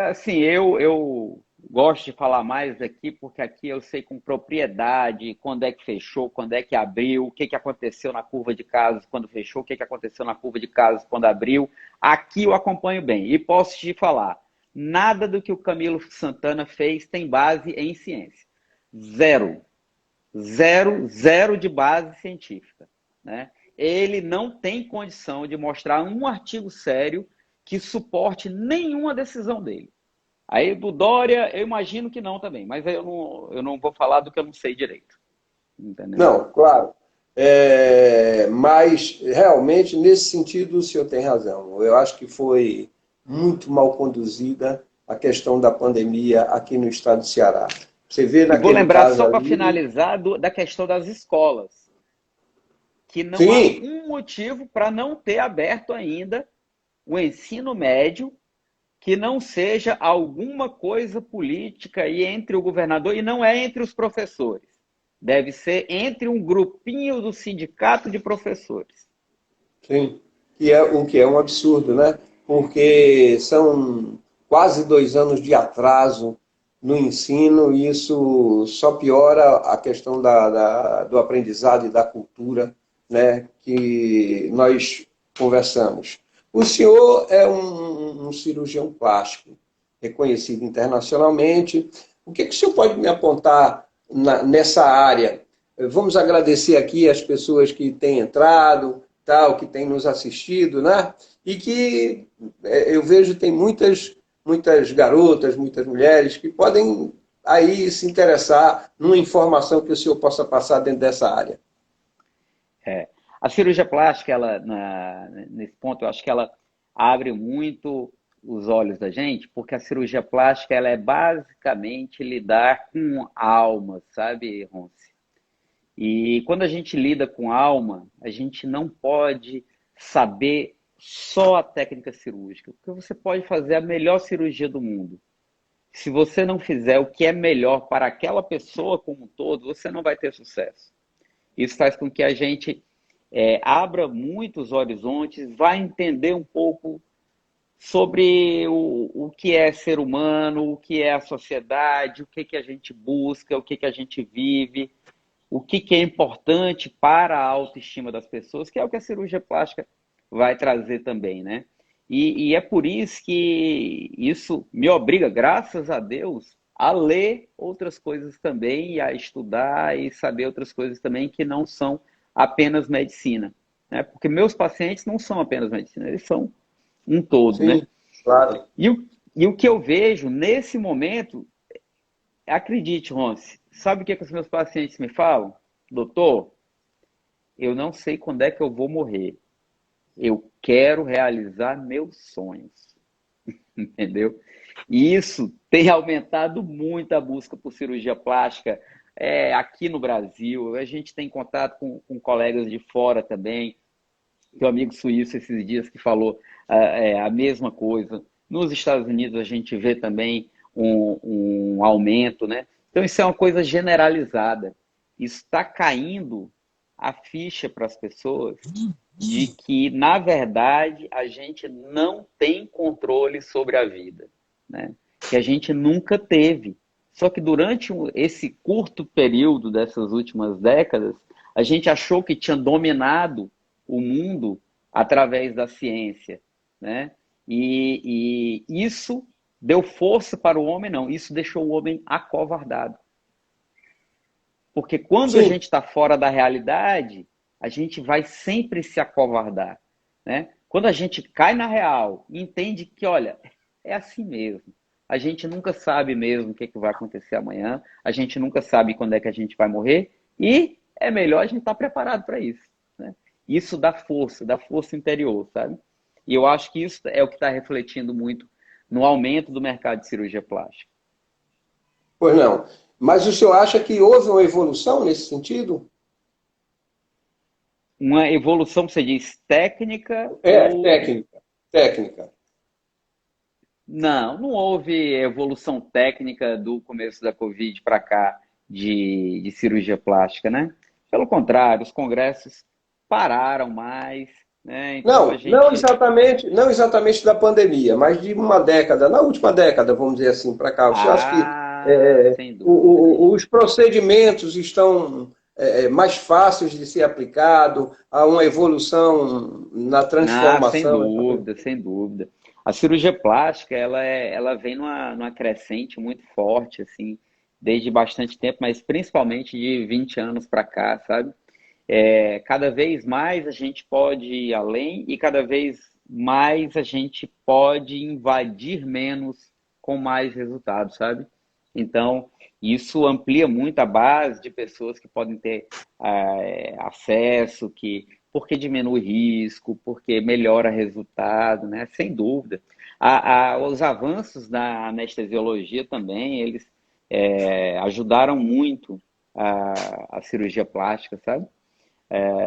Assim, eu gosto de falar mais aqui, porque aqui eu sei com propriedade quando é que fechou, quando é que abriu, o que que aconteceu na curva de casos quando fechou, o que que aconteceu na curva de casos quando abriu. Aqui eu acompanho bem e posso te falar, nada do que o Camilo Santana fez tem base em ciência. Zero. Zero, zero de base científica, né? Ele não tem condição de mostrar um artigo sério que suporte nenhuma decisão dele. Aí do Dória, eu imagino que não também, mas eu não vou falar do que eu não sei direito, entendeu? Não, claro. Mas realmente, nesse sentido, o senhor tem razão. Eu acho que foi muito mal conduzida a questão da pandemia aqui no estado do Ceará. Você vê E vou naquele lembrar caso só para ali. finalizar da questão das escolas, que não há Sim, um motivo para não ter aberto ainda o ensino médio que não seja alguma coisa política aí entre o governador, e não é entre os professores. Deve ser entre um grupinho do sindicato de professores. sim. O que é um absurdo, né? Porque são quase 2 anos de atraso no ensino e isso só piora a questão do aprendizado e da cultura, né, que nós conversamos. O senhor é um cirurgião plástico, reconhecido internacionalmente. O que o senhor pode me apontar nessa área? Vamos agradecer aqui as pessoas que têm entrado, tal, que têm nos assistido, né? E que eu vejo tem muitas garotas, muitas mulheres que podem aí se interessar numa informação que o senhor possa passar dentro dessa área. É. A cirurgia plástica, nesse ponto, eu acho que ela abre muito os olhos da gente, porque a cirurgia plástica ela é basicamente lidar com alma, sabe, Ronce? E quando a gente lida com alma, a gente não pode saber só a técnica cirúrgica, porque você pode fazer a melhor cirurgia do mundo. Se você não fizer o que é melhor para aquela pessoa como um todo, você não vai ter sucesso. Isso faz com que a gente abra muitos horizontes, vá entender um pouco sobre o que é ser humano, o que é a sociedade, o que, que a gente busca, o que, que a gente vive, o que, que é importante para a autoestima das pessoas, que é o que a cirurgia plástica vai trazer também, né? E é por isso que isso me obriga, graças a Deus, a ler outras coisas também, e a estudar e saber outras coisas também que não são apenas medicina, né? Porque meus pacientes não são apenas medicina, eles são um todo, né? Sim, claro. E o que eu vejo nesse momento, acredite, Ronce, sabe o que, que os meus pacientes me falam? Doutor, eu não sei quando é que eu vou morrer. Eu quero realizar meus sonhos, entendeu? E isso tem aumentado muito a busca por cirurgia plástica aqui no Brasil. A gente tem contato com colegas de fora também. Tem um amigo suíço esses dias que falou a mesma coisa. Nos Estados Unidos a gente vê também um aumento, né? Então isso é uma coisa generalizada. Isso está caindo a ficha para as pessoas de que, na verdade, a gente não tem controle sobre a vida, né? Que a gente nunca teve. Só que durante esse curto período dessas últimas décadas, a gente achou que tinha dominado o mundo através da ciência, né? E isso deu força para o homem, não. Isso deixou o homem acovardado. Porque quando a Sim, gente está fora da realidade, a gente vai sempre se acovardar, né? Quando a gente cai na real e entende que, olha, é assim mesmo. A gente nunca sabe mesmo o que, que vai acontecer amanhã, a gente nunca sabe quando é que a gente vai morrer, e é melhor a gente estar preparado para isso, né? Isso dá força interior, sabe? E eu acho que isso é o que está refletindo muito no aumento do mercado de cirurgia plástica. pois não. Mas o senhor acha que houve uma evolução nesse sentido? Uma evolução, você diz, técnica É, ou... técnica. Técnica. Não, não houve evolução técnica do começo da Covid para cá de cirurgia plástica, né? Pelo contrário, os congressos pararam mais, né? Então a Não, não gente... exatamente, não exatamente da pandemia, mas de uma década, na última década, vamos dizer assim, para cá. Você acha que Ah, sem dúvida. os procedimentos estão mais fáceis de ser aplicado, há uma evolução na Ah, sem transformação? dúvida, sem dúvida. A cirurgia plástica, ela vem numa crescente muito forte, assim, desde bastante tempo, mas principalmente de 20 anos para cá, sabe? Cada vez mais a gente pode ir além e cada vez mais a gente pode invadir menos com mais resultados, sabe? Então, isso amplia muito a base de pessoas que podem ter acesso, porque diminui risco, porque melhora resultado, né? Sem dúvida. Os avanços da anestesiologia também, eles ajudaram muito a cirurgia plástica, sabe?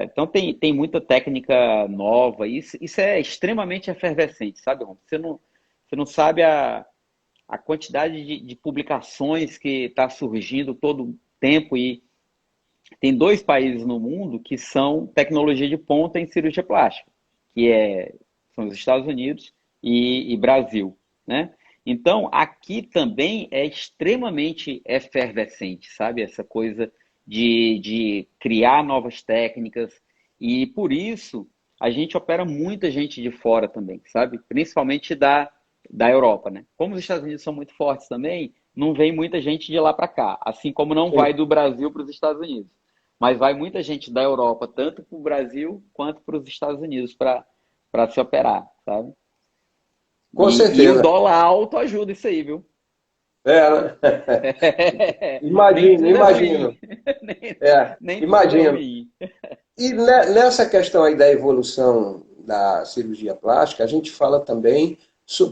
Então tem muita técnica nova, isso é extremamente efervescente, sabe, Ron? Você não sabe a quantidade de publicações que está surgindo todo tempo e tem dois países no mundo que são tecnologia de ponta em cirurgia plástica, são os Estados Unidos e Brasil, né? Então, aqui também é extremamente efervescente, sabe? Essa coisa de criar novas técnicas e, por isso, a gente opera muita gente de fora também, sabe? Principalmente da Europa, né? Como os Estados Unidos são muito fortes também, não vem muita gente de lá para cá, assim como não vai do Brasil para os Estados Unidos. Mas vai muita gente da Europa, tanto para o Brasil quanto para os Estados Unidos, para se operar, sabe? Com E o certeza. dólar alto ajuda isso aí, viu? É, né? Nem Imagino, tudo é ruim. imagino. É, Nem tudo é imagino. ruim. E nessa questão aí da evolução da cirurgia plástica, a gente fala também,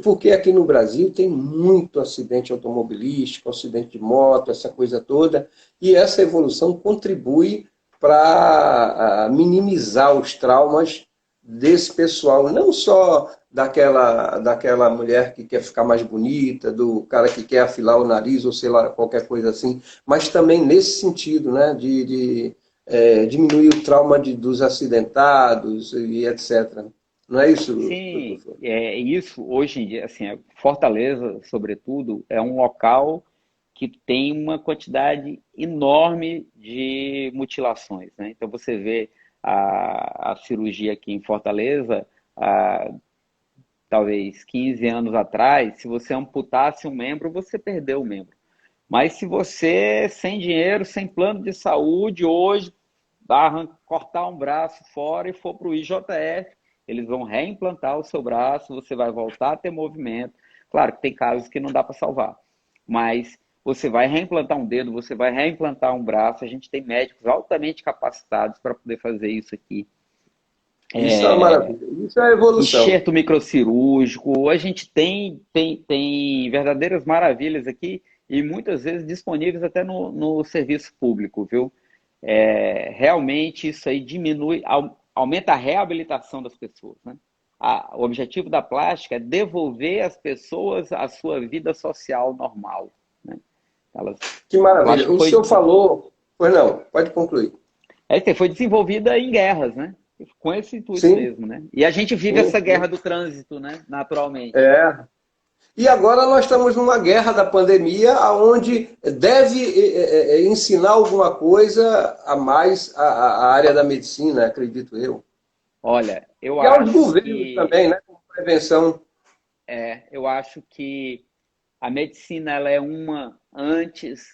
porque aqui no Brasil tem muito acidente automobilístico, acidente de moto, essa coisa toda, e essa evolução contribui para minimizar os traumas desse pessoal, não só daquela mulher que quer ficar mais bonita, do cara que quer afilar o nariz, ou sei lá, qualquer coisa assim, mas também nesse sentido, né, de diminuir o trauma dos acidentados e etc. Não é isso, doutor Sim, Flores? é isso. Hoje em dia, assim, Fortaleza, sobretudo, é um local que tem uma quantidade enorme de mutilações, né? Então você vê a cirurgia aqui em Fortaleza, talvez 15 anos atrás, se você amputasse um membro, você perdeu o membro. Mas se você, sem dinheiro, sem plano de saúde, hoje, cortar um braço fora e for para o IJF, eles vão reimplantar o seu braço, você vai voltar a ter movimento. Claro que tem casos que não dá para salvar, mas você vai reimplantar um dedo, você vai reimplantar um braço. A gente tem médicos altamente capacitados para poder fazer isso aqui. Isso é uma maravilha, isso é evolução. Enxerto microcirúrgico, a gente tem verdadeiras maravilhas aqui e muitas vezes disponíveis até no serviço público, viu? Realmente isso aí diminui, aumenta a reabilitação das pessoas, né? O objetivo da plástica é devolver às pessoas a sua vida social normal, né? Que A maravilha. plástica O senhor falou. Pois não, pode concluir. foi desenvolvida em guerras, né? Com esse intuito Sim, mesmo, né? E a gente vive sim, essa guerra sim. do trânsito, né? Naturalmente. É. E agora nós estamos numa guerra da pandemia, onde deve ensinar alguma coisa a mais a área da medicina, acredito eu. Olha, eu E aos acho governos que também, né? Como prevenção. eu acho que a medicina ela é uma antes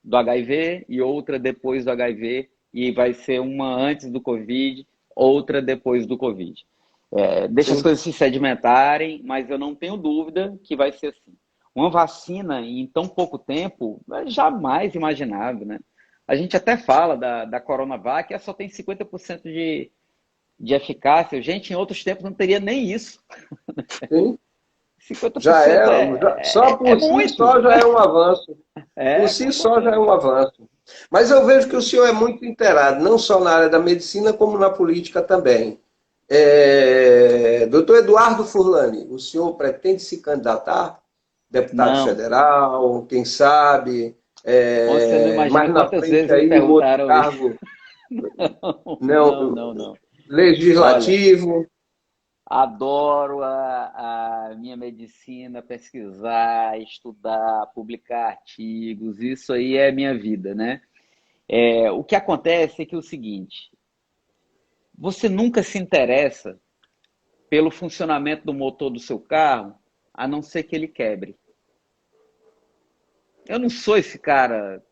do HIV e outra depois do HIV, e vai ser uma antes do Covid, outra depois do Covid. Deixa as Sim. coisas se sedimentarem, mas eu não tenho dúvida que vai ser assim. Uma vacina em tão pouco tempo, é jamais imaginado, né? A gente até fala da Coronavac, que só tem 50% de eficácia. Gente, em outros tempos não teria nem isso. Sim. Já 50% é, só é por si muito. só já é um avanço. Por si Com só já é certeza. um avanço. Mas eu vejo que o senhor é muito inteirado, não só na área da medicina, como na política também. Doutor Eduardo Furlani, o senhor pretende se candidatar? Deputado Não. federal, quem sabe? Você não imagina Mais na quantas frente vezes me aí, um outro perguntaram isso. cargo Não, não, não, não. Olha, legislativo. adoro a minha medicina, pesquisar, estudar, publicar artigos, isso aí é minha vida, né? O que acontece é que é o seguinte, você nunca se interessa pelo funcionamento do motor do seu carro, a não ser que ele quebre. Eu não sou esse cara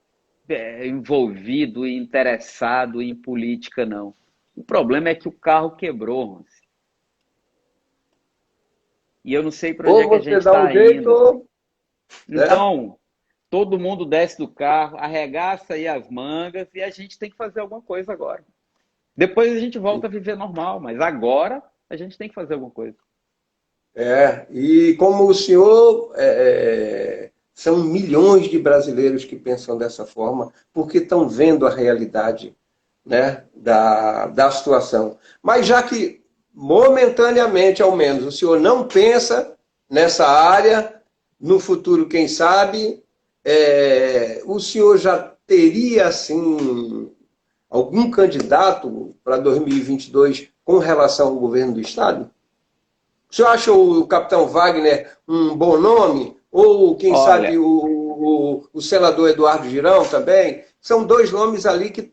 envolvido e interessado em política, não. O problema é que o carro quebrou, Ronce. E eu não sei para onde Ou é que a você gente dá um está jeito, indo. né? Então, todo mundo desce do carro, arregaça aí as mangas e a gente tem que fazer alguma coisa agora. Depois a gente volta a viver normal, mas agora a gente tem que fazer alguma coisa. E como o senhor, são milhões de brasileiros que pensam dessa forma, porque estão vendo a realidade, né, da situação. Mas já que, momentaneamente, ao menos, o senhor não pensa nessa área, no futuro, quem sabe, o senhor já teria, assim, algum candidato para 2022 com relação ao governo do Estado? O senhor acha o Capitão Wagner um bom nome? Ou, quem sabe, Olha, o senador Eduardo Girão também? São dois nomes ali que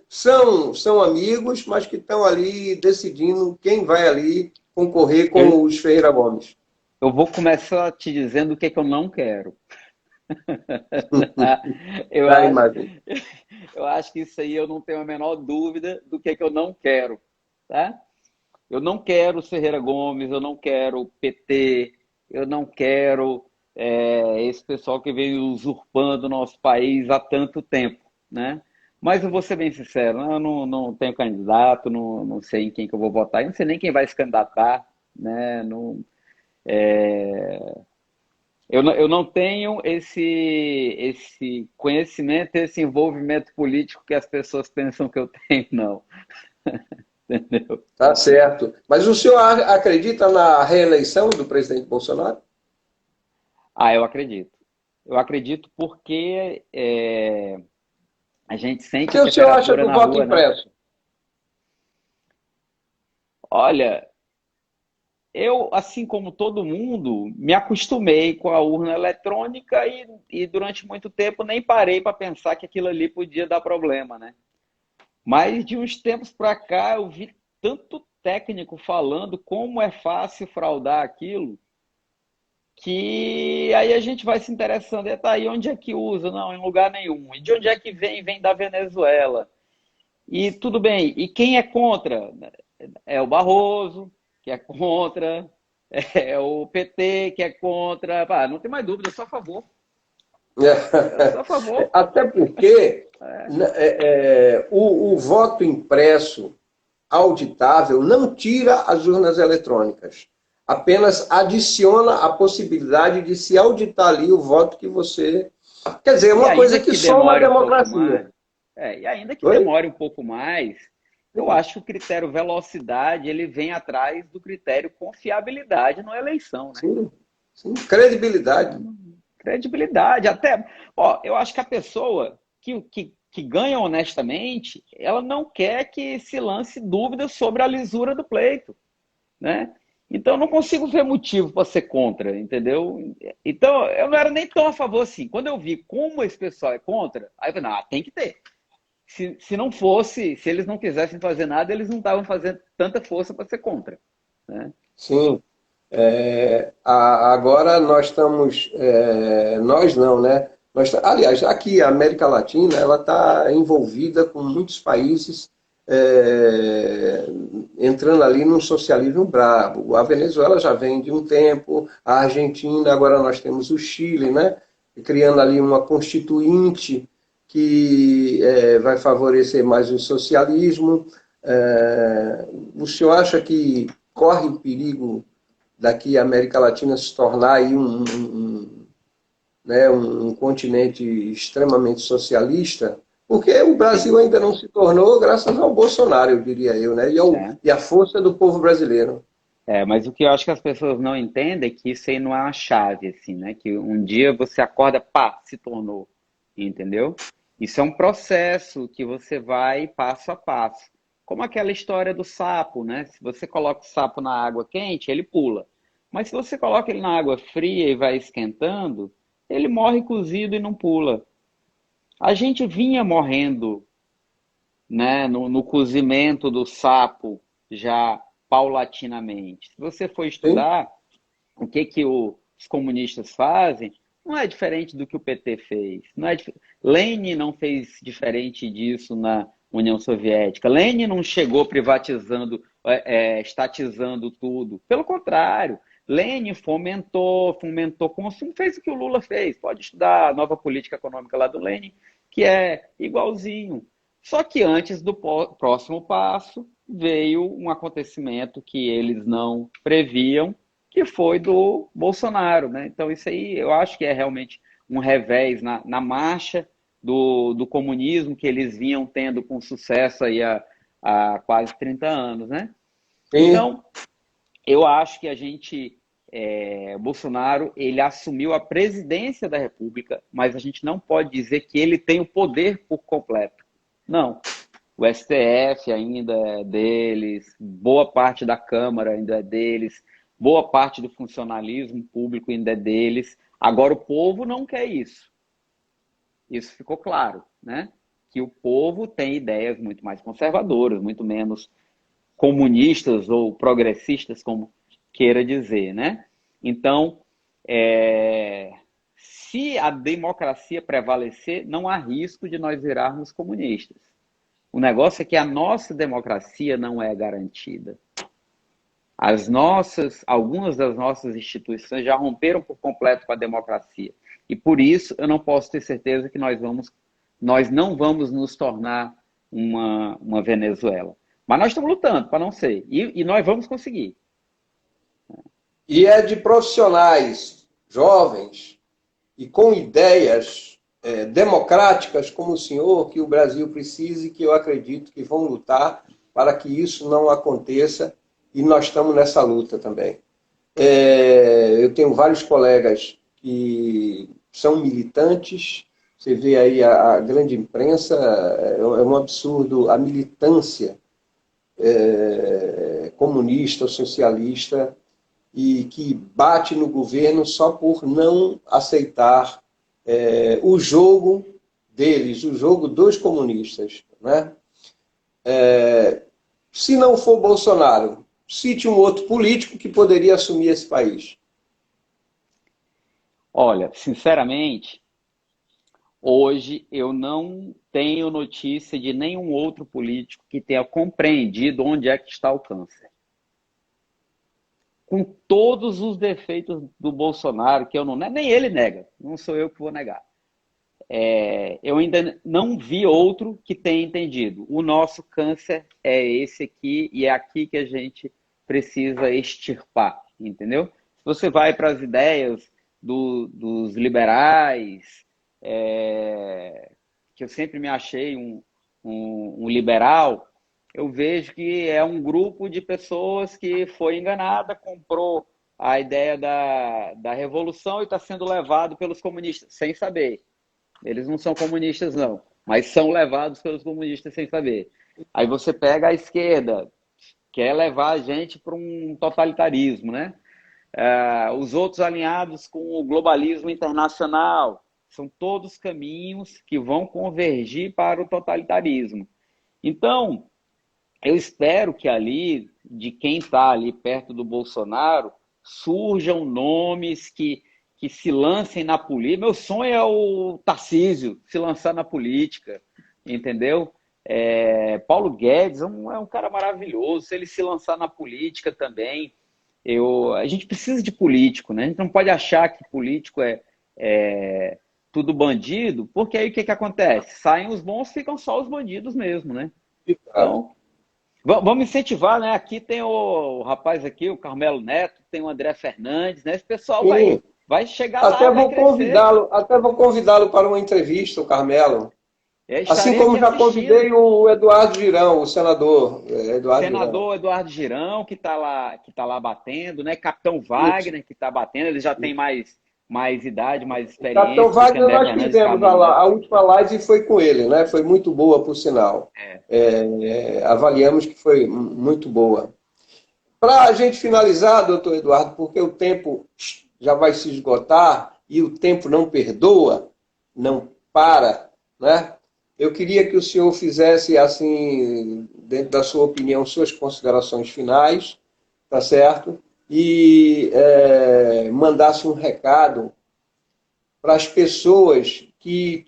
são amigos, mas que estão ali decidindo quem vai ali concorrer eu, com os Ferreira Gomes. eu vou começar te dizendo o que é que eu não quero. Eu Já acho, imagino. eu acho que isso aí eu não tenho a menor dúvida do que é que eu não quero, tá? Eu não quero Ferreira Gomes, eu não quero PT, eu não quero esse pessoal que veio usurpando o nosso país há tanto tempo, né? Mas eu vou ser bem sincero, né? Eu não tenho candidato, não sei em quem que eu vou votar, eu não sei nem quem vai se candidatar, né? Eu não tenho esse conhecimento, esse envolvimento político que as pessoas pensam que eu tenho, não. Entendeu? Tá certo. Mas o senhor acredita na reeleição do presidente Bolsonaro? Eu acredito. Eu acredito porque a gente O sente que a o senhor acha temperatura do na voto rua, né? impresso? Olha, eu, assim como todo mundo, me acostumei com a urna eletrônica e durante muito tempo nem parei para pensar que aquilo ali podia dar problema, né? Mas de uns tempos para cá eu vi tanto técnico falando como é fácil fraudar aquilo, que aí a gente vai se interessando. Tá aí, onde é que usa? Não, em lugar nenhum. E de onde é que vem? Vem da Venezuela. E tudo bem. E quem é contra? É o Barroso, que é contra. É o PT, que é contra. Não tem mais dúvida, eu sou a favor. Eu sou a favor. Até porque, né, o voto impresso auditável não tira as urnas eletrônicas, apenas adiciona a possibilidade de se auditar ali o voto que você. Quer dizer, é E uma coisa ainda que que soma a demore um pouco democracia. mais, e ainda que Oi? demore um pouco mais, eu Sim, acho que o critério velocidade ele vem atrás do critério confiabilidade na eleição, né? sim, sim. Credibilidade. Credibilidade, até, ó, eu acho que a pessoa que ganha honestamente, ela não quer que se lance dúvidas sobre a lisura do pleito, né? Então eu não consigo ver motivo para ser contra, entendeu? Então eu não era nem tão a favor assim. Quando eu vi como esse pessoal é contra, aí eu falei, não, tem que ter. Se não fosse, se eles não quisessem fazer nada, eles não estavam fazendo tanta força para ser contra, né? Sim. Agora nós estamos, nós não, né? Aliás, aqui a América Latina ela está envolvida com muitos países é, entrando ali num socialismo brabo. A Venezuela já vem de um tempo, a Argentina, agora nós temos o Chile, né? Criando ali uma constituinte que vai favorecer mais o socialismo. O senhor acha que corre o perigo daqui a América Latina se tornar aí né, um continente extremamente socialista, porque o Brasil Sim. ainda não se tornou graças ao Bolsonaro, eu diria eu, né, É. e a força do povo brasileiro. Mas o que eu acho que as pessoas não entendem é que isso aí não é uma chave, assim, né? Que um dia você acorda, pá, se tornou, entendeu? Isso é um processo que você vai passo a passo. Como aquela história do sapo, né? Se você coloca o sapo na água quente, ele pula. Mas se você coloca ele na água fria e vai esquentando, ele morre cozido e não pula. A gente vinha morrendo, né, no cozimento do sapo já paulatinamente. Se você for Sim, estudar o que os comunistas fazem, não é diferente do que o PT fez. Não é Lenin não fez diferente disso na União Soviética. Lenin não chegou privatizando, estatizando tudo. Pelo contrário, Lenin fomentou consumo, fez o que o Lula fez. Pode estudar a nova política econômica lá do Lenin, que é igualzinho. Só que antes do próximo passo veio um acontecimento que eles não previam, que foi do Bolsonaro, né? Então isso aí eu acho que é realmente um revés na marcha do comunismo que eles vinham tendo com sucesso aí há quase 30 anos, né? sim. Então, eu acho que Bolsonaro, ele assumiu a presidência da República, mas a gente não pode dizer que ele tem o poder por completo. Não. O STF ainda é deles, boa parte da Câmara ainda é deles, boa parte do funcionalismo público ainda é deles. Agora, o povo não quer isso. Isso ficou claro, né? Que o povo tem ideias muito mais conservadoras, muito menos comunistas ou progressistas, como queira dizer, né? Então, se a democracia prevalecer, não há risco de nós virarmos comunistas. O negócio é que a nossa democracia não é garantida. Algumas das nossas instituições já romperam por completo com a democracia. E por isso eu não posso ter certeza que nós não vamos nos tornar uma Venezuela. Mas nós estamos lutando para não ser. E nós vamos conseguir. E é de profissionais jovens e com ideias democráticas como o senhor que o Brasil precisa e que eu acredito que vão lutar para que isso não aconteça e nós estamos nessa luta também. Eu tenho vários colegas que são militantes, você vê aí a grande imprensa, é um absurdo a militância comunista, socialista, e que bate no governo só por não aceitar o jogo deles, o jogo dos comunistas. Né? Se não for Bolsonaro, cite um outro político que poderia assumir esse país. Olha, sinceramente, hoje eu não tenho notícia de nenhum outro político que tenha compreendido onde é que está o câncer. Com todos os defeitos do Bolsonaro, que eu não nego, nem ele nega, não sou eu que vou negar. Eu ainda não vi outro que tenha entendido. O nosso câncer é esse aqui e é aqui que a gente precisa extirpar, entendeu? Se você vai para as ideias dos liberais, que eu sempre me achei um liberal, eu vejo que é um grupo de pessoas que foi enganada, comprou a ideia da revolução e está sendo levado pelos comunistas, sem saber. Eles não são comunistas, não, mas são levados pelos comunistas sem saber. Aí você pega a esquerda, quer levar a gente para um totalitarismo, né? Os outros alinhados com o globalismo internacional, são todos caminhos que vão convergir para o totalitarismo. Então, eu espero que ali, de quem está ali perto do Bolsonaro, surjam nomes que se lancem na política. Meu sonho é o Tarcísio se lançar na política, entendeu? Paulo Guedes é um cara maravilhoso, se ele se lançar na política também. A gente precisa de político, né? A gente não pode achar que político é tudo bandido, porque aí o que acontece? Saem os bons, ficam só os bandidos mesmo, né? Então, vamos incentivar, né? Aqui tem o rapaz aqui, o Carmelo Neto, tem o André Fernandes, né? Esse pessoal vai chegar lá, vai crescer. Até vou convidá-lo para uma entrevista, o Carmelo. Assim Estarei como aqui já assistindo. convidei o Eduardo Girão, o senador Eduardo Girão, que tá lá batendo, né? Capitão Wagner, que está batendo, ele já tem mais idade, mais experiência. Capitão Wagner, nós fizemos a última live e foi com ele, né? Foi muito boa, por sinal. Avaliamos que foi muito boa. Para a gente finalizar, doutor Eduardo, porque o tempo já vai se esgotar e o tempo não perdoa, não para, né? Eu queria que o senhor fizesse, assim, dentro da sua opinião, suas considerações finais, tá certo? E mandasse um recado para as pessoas que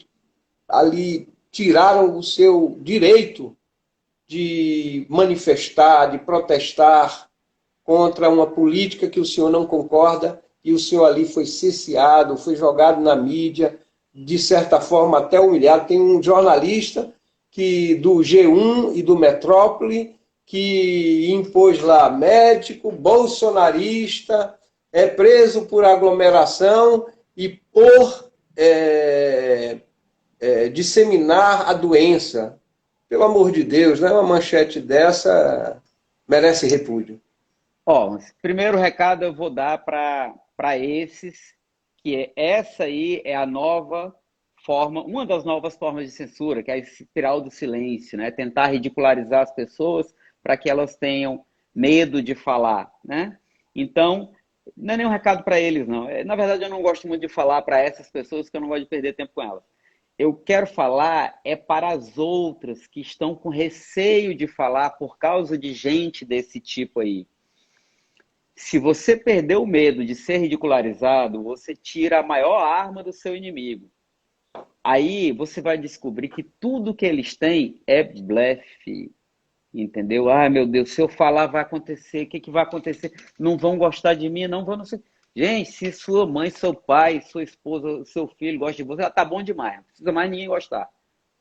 ali tiraram o seu direito de manifestar, de protestar contra uma política que o senhor não concorda, e o senhor ali foi cerceado, foi jogado na mídia, de certa forma até humilhado. Tem um jornalista do G1 e do Metrópole que impôs lá médico, bolsonarista, é preso por aglomeração e por disseminar a doença. Pelo amor de Deus, né? Uma manchete dessa merece repúdio. Primeiro recado eu vou dar para esses, que essa aí é a nova forma, uma das novas formas de censura, que é a espiral do silêncio, né? Tentar ridicularizar as pessoas para que elas tenham medo de falar, né? Então, não é nenhum recado para eles, não. Na verdade, eu não gosto muito de falar para essas pessoas, que eu não gosto de perder tempo com elas. Eu quero falar para as outras que estão com receio de falar por causa de gente desse tipo aí. Se você perder o medo de ser ridicularizado, você tira a maior arma do seu inimigo. Aí você vai descobrir que tudo que eles têm é blefe. Entendeu? Meu Deus, se eu falar vai acontecer, o que vai acontecer? Não vão gostar de mim, não vão, não sei. Gente, se sua mãe, seu pai, sua esposa, seu filho gostam de você, tá bom demais. Não precisa mais ninguém gostar,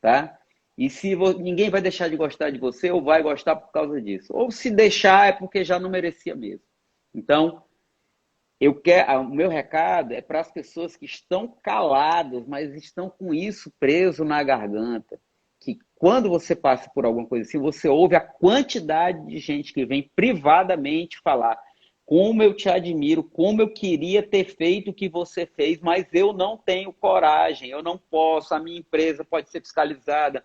tá? E se ninguém vai deixar de gostar de você, ou vai gostar por causa disso. Ou se deixar é porque já não merecia mesmo. Então, o meu recado é para as pessoas que estão caladas, mas estão com isso preso na garganta. Que quando você passa por alguma coisa assim, você ouve a quantidade de gente que vem privadamente falar: como eu te admiro, como eu queria ter feito o que você fez, mas eu não tenho coragem, eu não posso, a minha empresa pode ser fiscalizada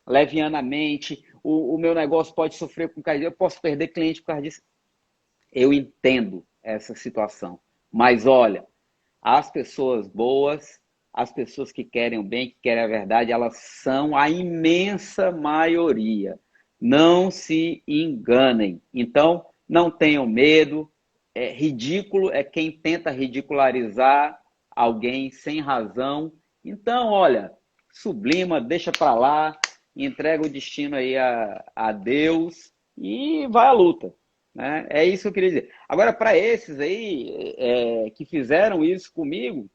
levianamente, o meu negócio pode sofrer com causa disso, eu posso perder cliente por causa disso. Eu entendo essa situação, mas olha, as pessoas boas, as pessoas que querem o bem, que querem a verdade, elas são a imensa maioria. Não se enganem. Então, não tenham medo. Ridículo é quem tenta ridicularizar alguém sem razão. Então, olha, sublima, deixa para lá, entrega o destino aí a Deus e vai à luta. Né? É isso que eu queria dizer. Agora, para esses aí que fizeram isso comigo,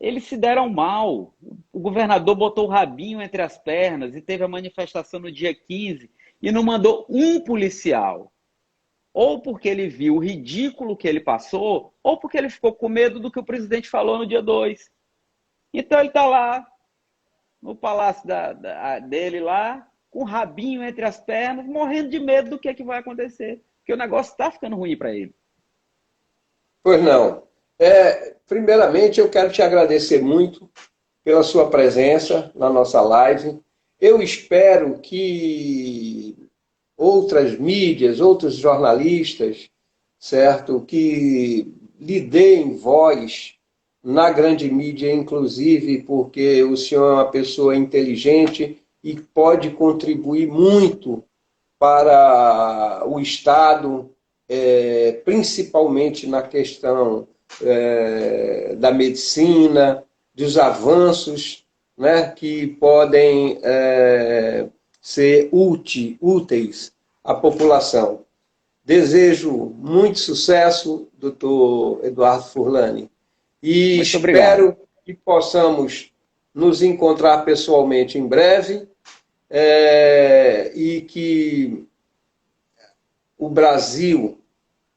eles se deram mal. O governador botou o rabinho entre as pernas e teve a manifestação no dia 15 e não mandou um policial. Ou porque ele viu o ridículo que ele passou, ou porque ele ficou com medo do que o presidente falou no dia 2. Então ele está lá, no palácio dele lá, com o rabinho entre as pernas, morrendo de medo do que vai acontecer. Porque o negócio está ficando ruim para ele. Pois não. Primeiramente, eu quero te agradecer muito pela sua presença na nossa live. Eu espero que outras mídias, outros jornalistas, certo, que lhe deem voz na grande mídia, inclusive, porque o senhor é uma pessoa inteligente e pode contribuir muito para o Estado, principalmente na questão da medicina, dos avanços, né, que podem ser úteis à população. Desejo muito sucesso, doutor Eduardo Furlani, e Muito obrigado. espero que possamos nos encontrar pessoalmente em breve, e que o Brasil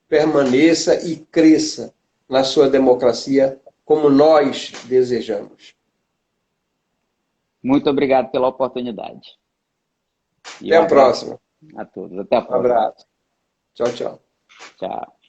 permaneça e cresça na sua democracia como nós desejamos. Muito obrigado pela oportunidade. E Até um a abraço próxima. a todos. Até a Um próxima. abraço. Tchau, tchau. Tchau.